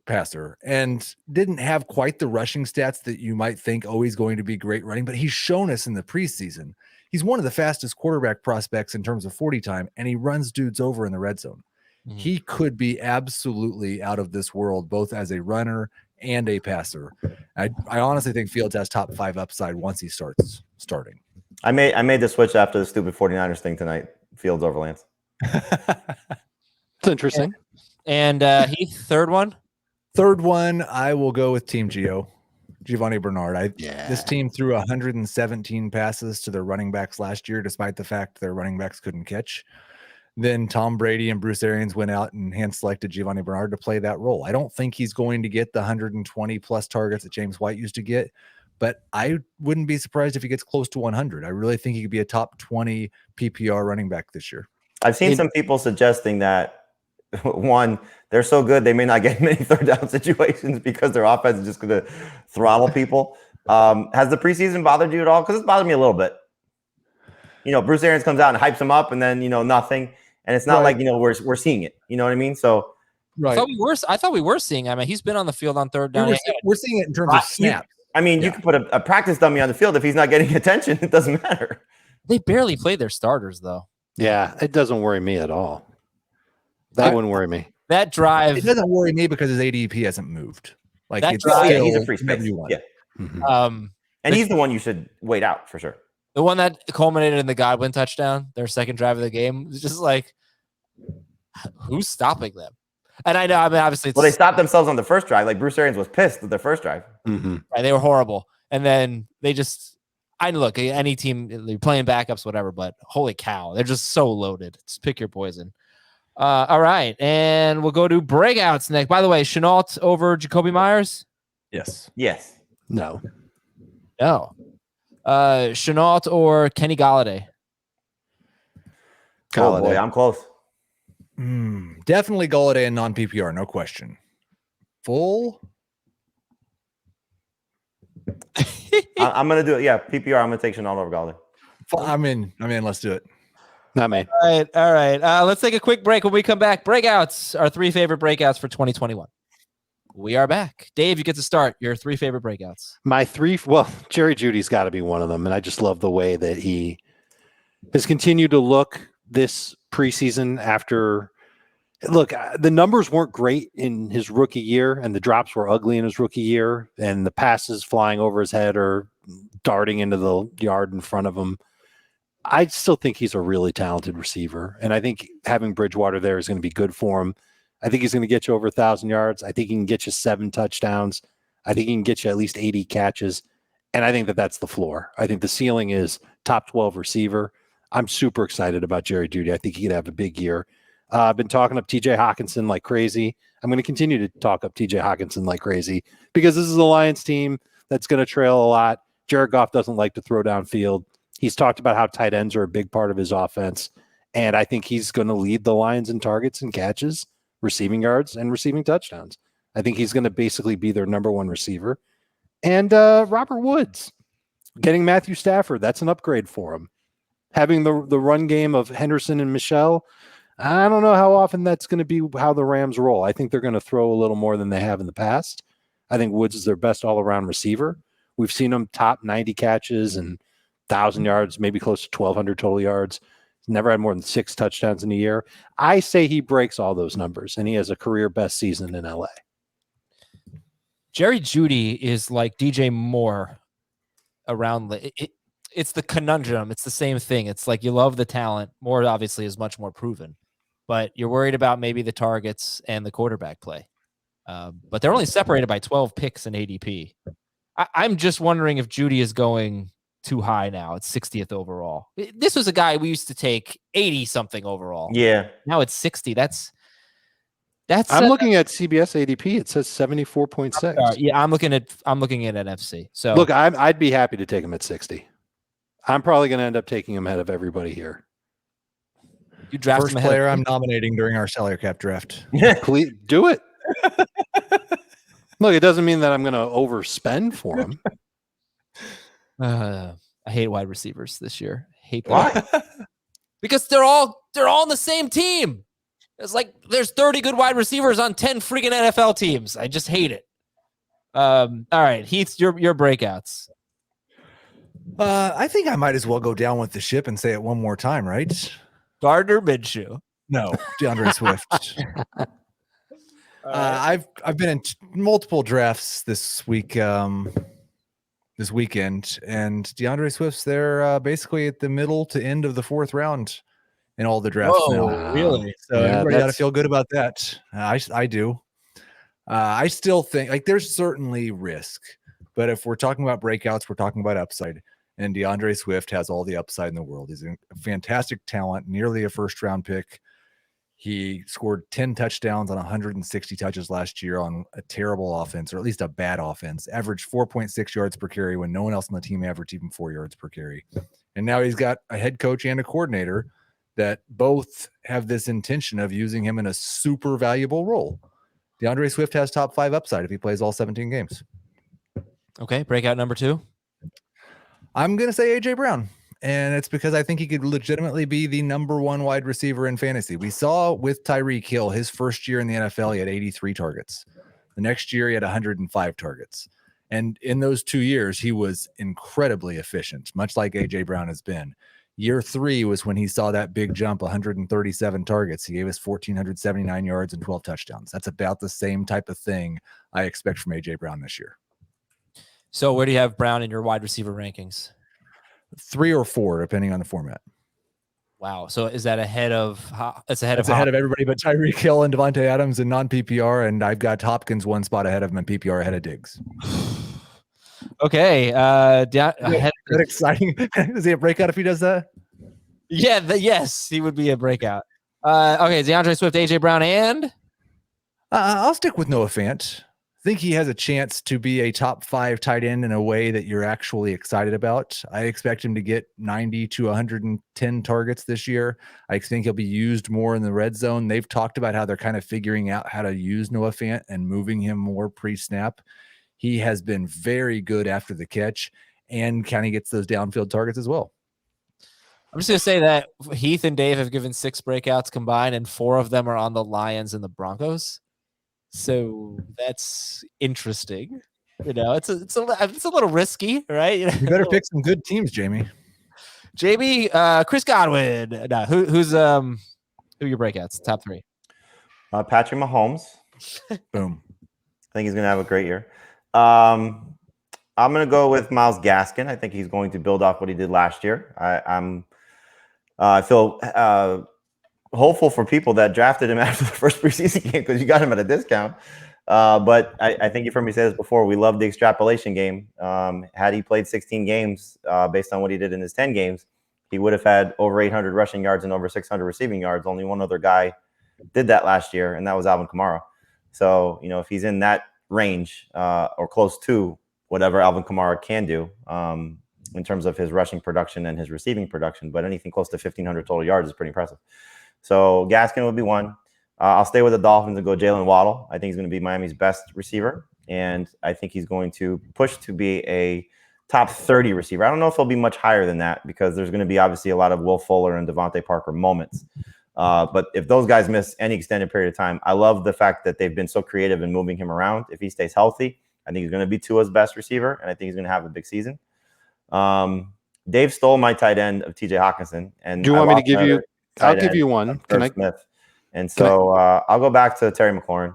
passer and didn't have quite the rushing stats that you might think, oh, he's going to be great running, but he's shown us in the preseason. He's one of the fastest quarterback prospects in terms of 40 time, and he runs dudes over in the red zone. He could be absolutely out of this world, both as a runner and a passer. I honestly think Fields has top 5 upside once he starts starting. I made the switch after the stupid 49ers thing tonight. Fields over Lance. It's interesting. And Heath, third one? Third one, I will go with Team Gio, Giovanni Bernard. This team threw 117 passes to their running backs last year, despite the fact their running backs couldn't catch. Then Tom Brady and Bruce Arians went out and hand-selected Giovanni Bernard to play that role. I don't think he's going to get the 120-plus targets that James White used to get, but I wouldn't be surprised if he gets close to 100. I really think he could be a top 20 PPR running back this year. I've seen some people suggesting that, one, they're so good they may not get many third-down situations because their offense is just going to throttle people. Has the preseason bothered you at all? Because it's bothered me a little bit. Bruce Arians comes out and hypes him up, and then, nothing. And it's not like, we're seeing it. You know what I mean? So right. I thought we were seeing. I mean, he's been on the field on third down. We're seeing it in terms of snaps. You could put a practice dummy on the field. If he's not getting attention, it doesn't matter. They barely play their starters, though. Yeah, it doesn't worry me at all. That wouldn't worry me. That drive. It doesn't worry me because his ADP hasn't moved. Like that it's drive, still he's a free space. Yeah. Mm-hmm. And he's the one you should wait out for sure. The one that culminated in the Godwin touchdown, their second drive of the game, was just like, who's stopping them? And I know, obviously, they stopped themselves on the first drive. Like Bruce Arians was pissed with their first drive. Mm-hmm. Right, they were horrible, and then they just. Look, any team they're playing backups, whatever, but holy cow, they're just so loaded. Just pick your poison. All right, and we'll go to breakouts next. By the way, Shenault over Jakobi Meyers? Yes. No. Shenault or Kenny Galladay? Oh boy, I'm close. Definitely Galladay and non-PPR, no question. Full. I'm gonna do it. Yeah, PPR. I'm gonna take Shenault over Galladay. I'm in. Let's do it. Not me. All right. Let's take a quick break. When we come back, breakouts, our 3 favorite breakouts for 2021. We are back. Dave, you get to start your 3 favorite breakouts. My 3, Jerry Jeudy's got to be one of them, and I just love the way that he has continued to look this preseason after. Look, the numbers weren't great in his rookie year, and the drops were ugly in his rookie year, and the passes flying over his head or darting into the yard in front of him. I still think he's a really talented receiver, and I think having Bridgewater there is going to be good for him. I think he's going to get you over 1,000 yards. I think he can get you 7 touchdowns. I think he can get you at least 80 catches, and I think that's the floor. I think the ceiling is top 12 receiver. I'm super excited about Jerry Jeudy. I think he could have a big year. I've been talking up TJ Hawkinson like crazy. I'm going to continue to talk up TJ Hawkinson like crazy because this is a Lions team that's going to trail a lot. Jared Goff doesn't like to throw downfield. He's talked about how tight ends are a big part of his offense, and I think he's going to lead the Lions in targets and catches, receiving yards, and receiving touchdowns. I think he's going to basically be their number 1 receiver. And Robert Woods, getting Matthew Stafford, that's an upgrade for him. Having the run game of Henderson and Michelle, I don't know how often that's going to be how the Rams roll. I think they're going to throw a little more than they have in the past. I think Woods is their best all-around receiver. We've seen him top 90 catches and 1,000 yards, maybe close to 1,200 total yards. He's never had more than 6 touchdowns in a year. I say he breaks all those numbers, and he has a career best season in LA. Jerry Jeudy is like DJ Moore around it's the conundrum. It's the same thing. It's like you love the talent. Moore obviously is much more proven, but you're worried about maybe the targets and the quarterback play. But they're only separated by 12 picks in ADP. I'm just wondering if Jeudy is going too high now. It's 60th overall. This was a guy we used to take 80 something overall. Yeah. Now it's 60. That's I'm looking at CBS ADP. It says 74.6. yeah, I'm looking at NFC. So Look, I'd be happy to take him at 60. I'm probably going to end up taking him ahead of everybody here. You draft First him ahead player of I'm nominating during our salary cap draft. Please do it. Look, it doesn't mean that I'm going to overspend for him. I hate wide receivers this year. Hate them. Why? Because they're all on the same team. It's like there's 30 good wide receivers on 10 freaking NFL teams. I just hate it. All right, Heath, your breakouts. I think I might as well go down with the ship and say it one more time, right? Gardner Minshew. No, DeAndre Swift. I've been in multiple drafts this week, this weekend, and DeAndre Swift's there basically at the middle to end of the fourth round in all the drafts now. Really? So Yeah, everybody got to feel good about that. I do. I still think like there's certainly risk, but if we're talking about breakouts, we're talking about upside. And DeAndre Swift has all the upside in the world. He's a fantastic talent, nearly a first-round pick. He scored 10 touchdowns on 160 touches last year on a terrible offense, or at least a bad offense. Averaged 4.6 yards per carry when no one else on the team averaged even 4 yards per carry. And now he's got a head coach and a coordinator that both have this intention of using him in a super valuable role. DeAndre Swift has top 5 upside if he plays all 17 games. Okay, breakout number 2. I'm going to say A.J. Brown, and it's because I think he could legitimately be the number 1 wide receiver in fantasy. We saw with Tyreek Hill, his first year in the NFL, he had 83 targets. The next year, he had 105 targets. And in those 2 years, he was incredibly efficient, much like A.J. Brown has been. Year 3 was when he saw that big jump, 137 targets. He gave us 1,479 yards and 12 touchdowns. That's about the same type of thing I expect from A.J. Brown this year. So where do you have Brown in your wide receiver rankings? 3 or 4, depending on the format. Wow. So is that ahead of? It's ahead It's of ahead of everybody but Tyreek Hill and Devontae Adams in non-PPR, and I've got Hopkins 1 spot ahead of him in PPR ahead of Diggs. Okay. Is that exciting? Is he a breakout if he does that? Yeah. Yes, he would be a breakout. Okay. DeAndre Swift, AJ Brown, and I'll stick with Noah Fant. I think he has a chance to be a top 5 tight end in a way that you're actually excited about. I expect him to get 90 to 110 targets this year. I think he'll be used more in the red zone. They've talked about how they're kind of figuring out how to use Noah Fant and moving him more pre-snap. He has been very good after the catch and kind of gets those downfield targets as well. I'm just going to say that Heath and Dave have given 6 breakouts combined, and 4 of them are on the Lions and the Broncos. So that's interesting. You know, it's a little risky, right? You better pick some good teams, Jamie. Jamie, Chris Godwin. No, who are your breakouts? Top 3. Patrick Mahomes. Boom. I think he's going to have a great year. I'm going to go with Myles Gaskin. I think he's going to build off what he did last year. I feel hopeful for people that drafted him after the first preseason game because you got him at a discount. But I think you've heard me say this before. We love the extrapolation game. Had he played 16 games based on what he did in his 10 games, he would have had over 800 rushing yards and over 600 receiving yards. Only one other guy did that last year, and that was Alvin Kamara. So, you know, if he's in that range or close to whatever Alvin Kamara can do in terms of his rushing production and his receiving production, but anything close to 1,500 total yards is pretty impressive. So Gaskin would be one. I'll stay with the Dolphins and go Jalen Waddle. I think he's going to be Miami's best receiver, and I think he's going to push to be a top 30 receiver. I don't know if he'll be much higher than that because there's going to be obviously a lot of Will Fuller and Devontae Parker moments. But if those guys miss any extended period of time, I love the fact that they've been so creative in moving him around. If he stays healthy, I think he's going to be Tua's best receiver, and I think he's going to have a big season. Dave stole my tight end of TJ Hawkinson. And do you want me to give you? I'll give you one. Can I? Smith. And so I'll go back to Terry McLaurin.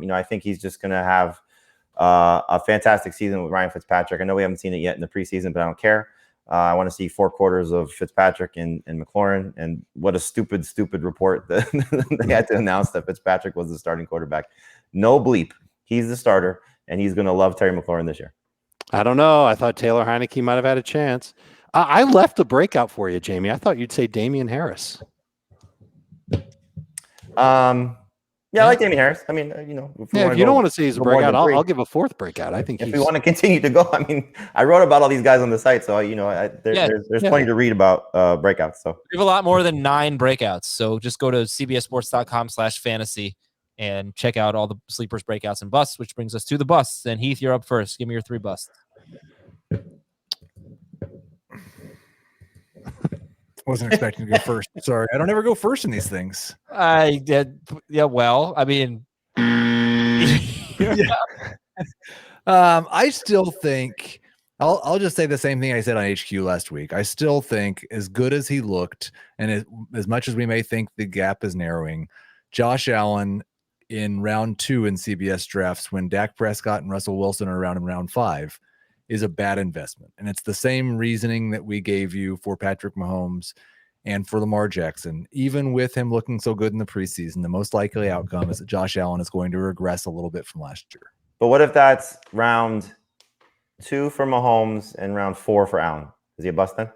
You know, I think he's just going to have a fantastic season with Ryan Fitzpatrick. I know we haven't seen it yet in the preseason, but I don't care. I want to see 4 quarters of Fitzpatrick and McLaurin. And what a stupid report that they had to announce that Fitzpatrick was the starting quarterback. No bleep. He's the starter, and he's going to love Terry McLaurin this year. I don't know. I thought Taylor Heineke might have had a chance. I left a breakout for you, Jamie. I thought you'd say Damian Harris. Yeah, I like Damian Harris. I mean, If you don't want to say he's a breakout, I'll give a fourth breakout. I think if we want to continue to go, I mean, I wrote about all these guys on the site, so there's plenty to read about breakouts. So we have a lot more than 9 breakouts. So just go to cbssports.com/fantasy and check out all the sleepers, breakouts, and busts, which brings us to the busts. And Heath, you're up first. Give me your 3 busts. Wasn't expecting to go first. Sorry, I don't ever go first in these things. I did. Yeah. Well, I mean, I still think I'll just say the same thing I said on HQ last week. I still think as good as he looked, and as much as we may think the gap is narrowing, Josh Allen in round 2 in CBS drafts, when Dak Prescott and Russell Wilson are around in round 5, is a bad investment. And it's the same reasoning that we gave you for Patrick Mahomes and for Lamar Jackson. Even with him looking so good in the preseason, the most likely outcome is that Josh Allen is going to regress a little bit from last year. But what if that's round 2 for Mahomes and round 4 for Allen? Is he a bust then?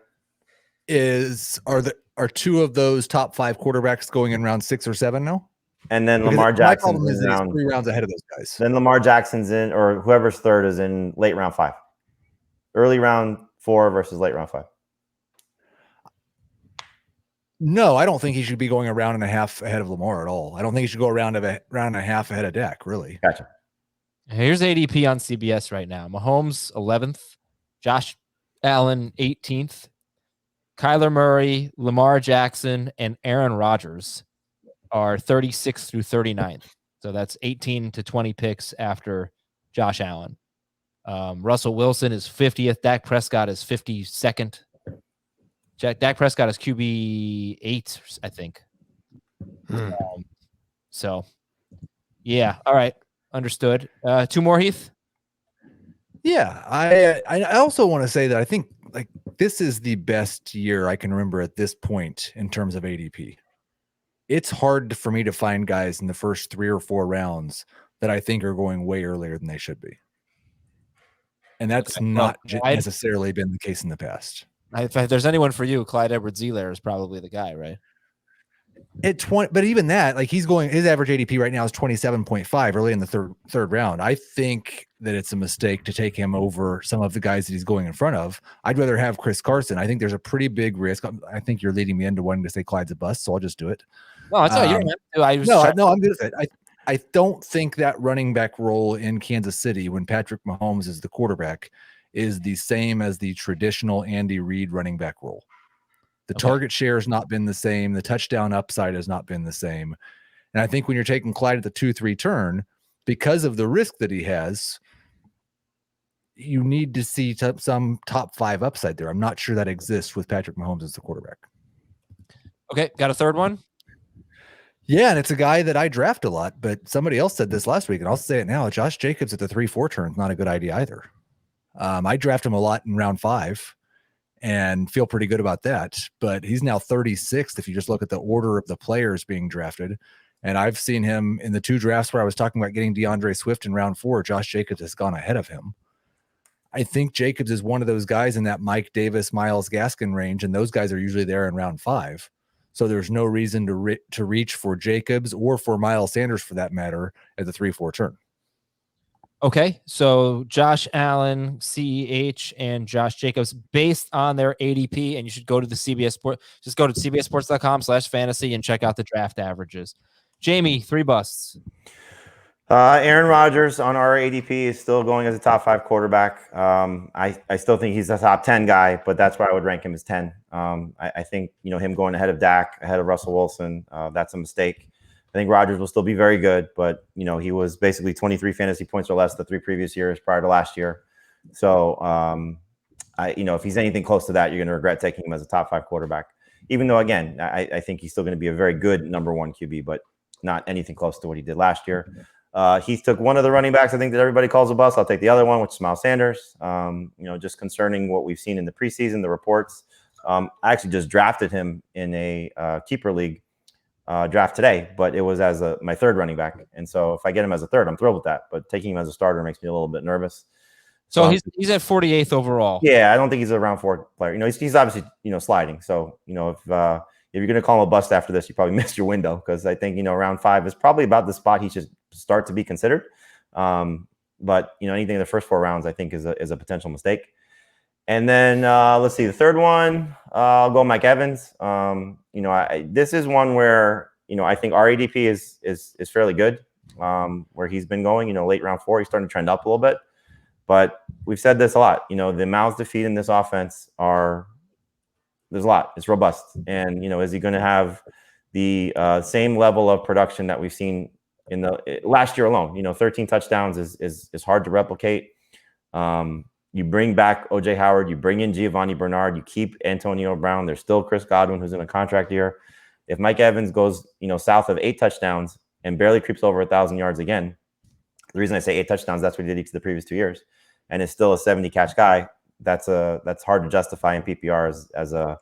Are 2 of those top 5 quarterbacks going in round 6 or 7 now? And then Because Lamar my problem Jackson's is in that he's round 3 rounds ahead of those guys. Then Lamar Jackson's in, or whoever's third is in late round 5. Early round 4 versus late round 5. No, I don't think he should be going a round and a half ahead of Lamar at all. I don't think he should go a round and a half ahead of Dak, really. Gotcha. Here's ADP on CBS right now. Mahomes 11th, Josh Allen 18th, Kyler Murray, Lamar Jackson, and Aaron Rodgers are 36th through 39th. So that's 18 to 20 picks after Josh Allen. Russell Wilson is 50th. Dak Prescott is 52nd. Dak Prescott is QB 8, I think. So, yeah. All right. Understood. 2 more, Heath? Yeah. I also want to say that I think like this is the best year I can remember at this point in terms of ADP. It's hard for me to find guys in the first 3 or 4 rounds that I think are going way earlier than they should be. And that's not necessarily been the case in the past. If there's anyone for you, Clyde Edwards-Helaire is probably the guy, right? At 20, but even that, like his average ADP right now is 27.5 early in the third round. I think that it's a mistake to take him over some of the guys that he's going in front of. I'd rather have Chris Carson. I think there's a pretty big risk. I think you're leading me into wanting to say Clyde's a bust, so I'll just do it. No, that's all you don't have to. No, I'm good with it. I don't think that running back role in Kansas City when Patrick Mahomes is the quarterback is the same as the traditional Andy Reid running back role. The target share has not been the same. The touchdown upside has not been the same. And I think when you're taking Clyde at the 2-3 turn, because of the risk that he has, you need to see some top 5 upside there. I'm not sure that exists with Patrick Mahomes as the quarterback. Okay, got a third one? Yeah, and it's a guy that I draft a lot, but somebody else said this last week, and I'll say it now. Josh Jacobs at the 3-4 turn is not a good idea either. I draft him a lot in round 5 and feel pretty good about that, but he's now 36th if you just look at the order of the players being drafted. And I've seen him in the 2 drafts where I was talking about getting DeAndre Swift in round 4. Josh Jacobs has gone ahead of him. I think Jacobs is one of those guys in that Mike Davis, Myles Gaskin range, and those guys are usually there in round 5. So there's no reason to reach for Jacobs or for Miles Sanders for that matter at the 3-4 turn. Okay, so Josh Allen, CEH, and Josh Jacobs based on their ADP, and you should go to the CBS Sport. Just go to cbssports.com/fantasy and check out the draft averages. Jamie, 3 busts. Aaron Rodgers on our ADP is still going as a top 5 quarterback. I still think he's a top 10 guy, but that's where I would rank him as 10. I think him going ahead of Dak, ahead of Russell Wilson, that's a mistake. I think Rodgers will still be very good, but he was basically 23 fantasy points or less the 3 previous years prior to last year. So if he's anything close to that, you're going to regret taking him as a top 5 quarterback. Even though, again, I think he's still going to be a very good number 1 QB, but not anything close to what he did last year. He took one of the running backs I think that everybody calls a bust. I'll take the other one, which is Miles Sanders. Just concerning what we've seen in the preseason, the reports. I actually just drafted him in a keeper league draft today, but it was as my 3rd running back. And so if I get him as a 3rd, I'm thrilled with that. But taking him as a starter makes me a little bit nervous. So he's at 48th overall. Yeah, I don't think he's a round 4 player. He's obviously sliding. So if you're going to call him a bust after this, you probably missed your window, because I think round 5 is probably about the spot he should start to be considered. But anything in the first 4 rounds, I think is a potential mistake. And then let's see, the third one, I'll go Mike Evans. This is one where I think our ADP is fairly good. Where he's been going, late round 4, he's starting to trend up a little bit. But we've said this a lot. The mouths to feed in this offense there's a lot. It's robust. And is he going to have the same level of production that we've seen in the last year alone? 13 touchdowns is hard to replicate. You bring back OJ Howard, you bring in Giovanni Bernard, you keep Antonio Brown. There's still Chris Godwin, who's in a contract year. If Mike Evans goes, south of 8 touchdowns and barely creeps over 1,000 yards again, the reason I say 8 touchdowns, that's what he did each of the previous 2 years, and is still a 70 catch guy, that's hard to justify in PPR as a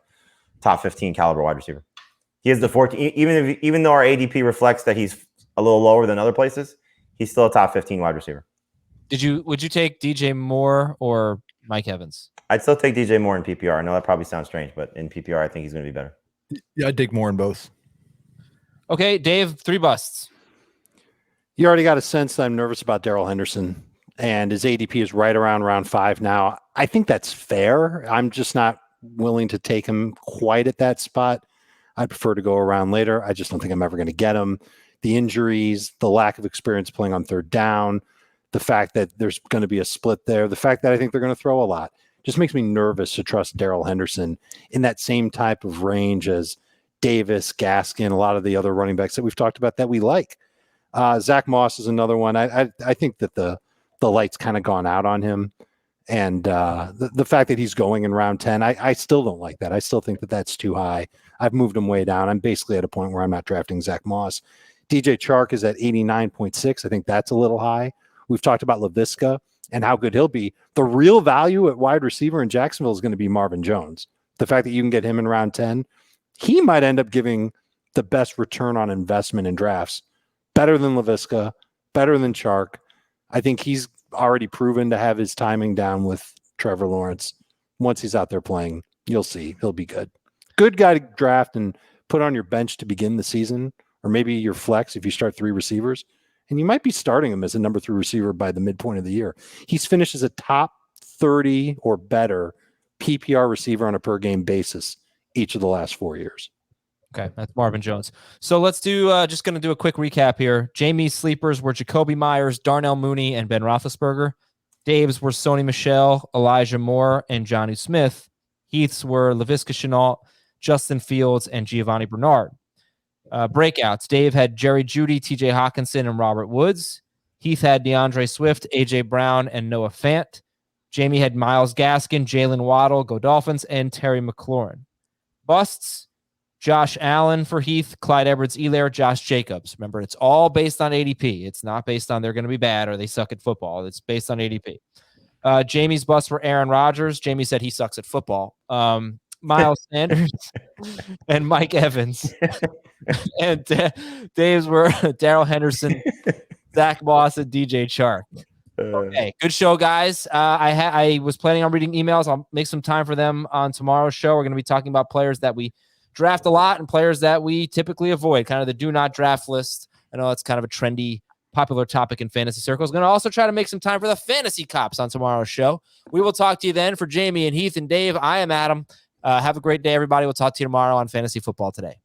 top 15 caliber wide receiver. He is the 14, even though our ADP reflects that he's a little lower than other places, he's still a top 15 wide receiver. Would you take DJ Moore or Mike Evans? I'd still take DJ Moore in PPR. I know that probably sounds strange, but in PPR, I think he's going to be better. Yeah, I'd take Moore in both. Okay, Dave, 3 busts. You already got a sense that I'm nervous about Darrell Henderson, and his ADP is right around round 5 now. I think that's fair. I'm just not willing to take him quite at that spot. I'd prefer to go around later. I just don't think I'm ever going to get him. The injuries, the lack of experience playing on third down, the fact that there's going to be a split there, the fact that I think they're going to throw a lot, just makes me nervous to trust Darrell Henderson in that same type of range as Davis, Gaskin, a lot of the other running backs that we've talked about that we like. Zach Moss is another one. I think that the light's kind of gone out on him. And the fact that he's going in round 10, I still don't like that. I still think that that's too high. I've moved him way down. I'm basically at a point where I'm not drafting Zach Moss. DJ Chark is at 89.6. I think that's a little high. We've talked about Laviska and how good he'll be. The real value at wide receiver in Jacksonville is going to be Marvin Jones. The fact that you can get him in round 10, he might end up giving the best return on investment in drafts. Better than Laviska, better than Chark. I think he's already proven to have his timing down with Trevor Lawrence. Once he's out there playing, you'll see he'll be good. Good guy to draft and put on your bench to begin the season, or maybe your flex if you start 3 receivers. And you might be starting him as a number 3 receiver by the midpoint of the year. He's finished as a top 30 or better PPR receiver on a per game basis each of the last 4 years. Okay, that's Marvin Jones. So let's do just going to do a quick recap here. Jamie's sleepers were Jakobi Meyers, Darnell Mooney, and Ben Roethlisberger. Dave's were Sony Michelle, Elijah Moore, and Johnny Smith. Heath's were Laviska Shenault, Justin Fields, and Giovanni Bernard. Breakouts. Dave had Jerry Jeudy, TJ Hawkinson, and Robert Woods. Heath had DeAndre Swift, AJ Brown, and Noah Fant. Jamie had Myles Gaskin, Jalen Waddle, Go Dolphins, and Terry McLaurin. Busts. Josh Allen for Heath, Clyde Edwards-Helaire, Josh Jacobs. Remember, it's all based on ADP. It's not based on they're going to be bad or they suck at football. It's based on ADP. Jamie's busts were Aaron Rodgers. Jamie said he sucks at football. Miles Sanders and Mike Evans. And Dave's were Darrell Henderson, Zach Moss, and DJ Chark. Okay, good show, guys. I was planning on reading emails. I'll make some time for them on tomorrow's show. We're going to be talking about players that we draft a lot and players that we typically avoid, kind of the do not draft list. I know it's kind of a trendy, popular topic in fantasy circles. Going to also try to make some time for the fantasy cops on tomorrow's show. We will talk to you then. For Jamie and Heath and Dave, I am Adam. Have a great day, everybody. We'll talk to you tomorrow on Fantasy Football Today.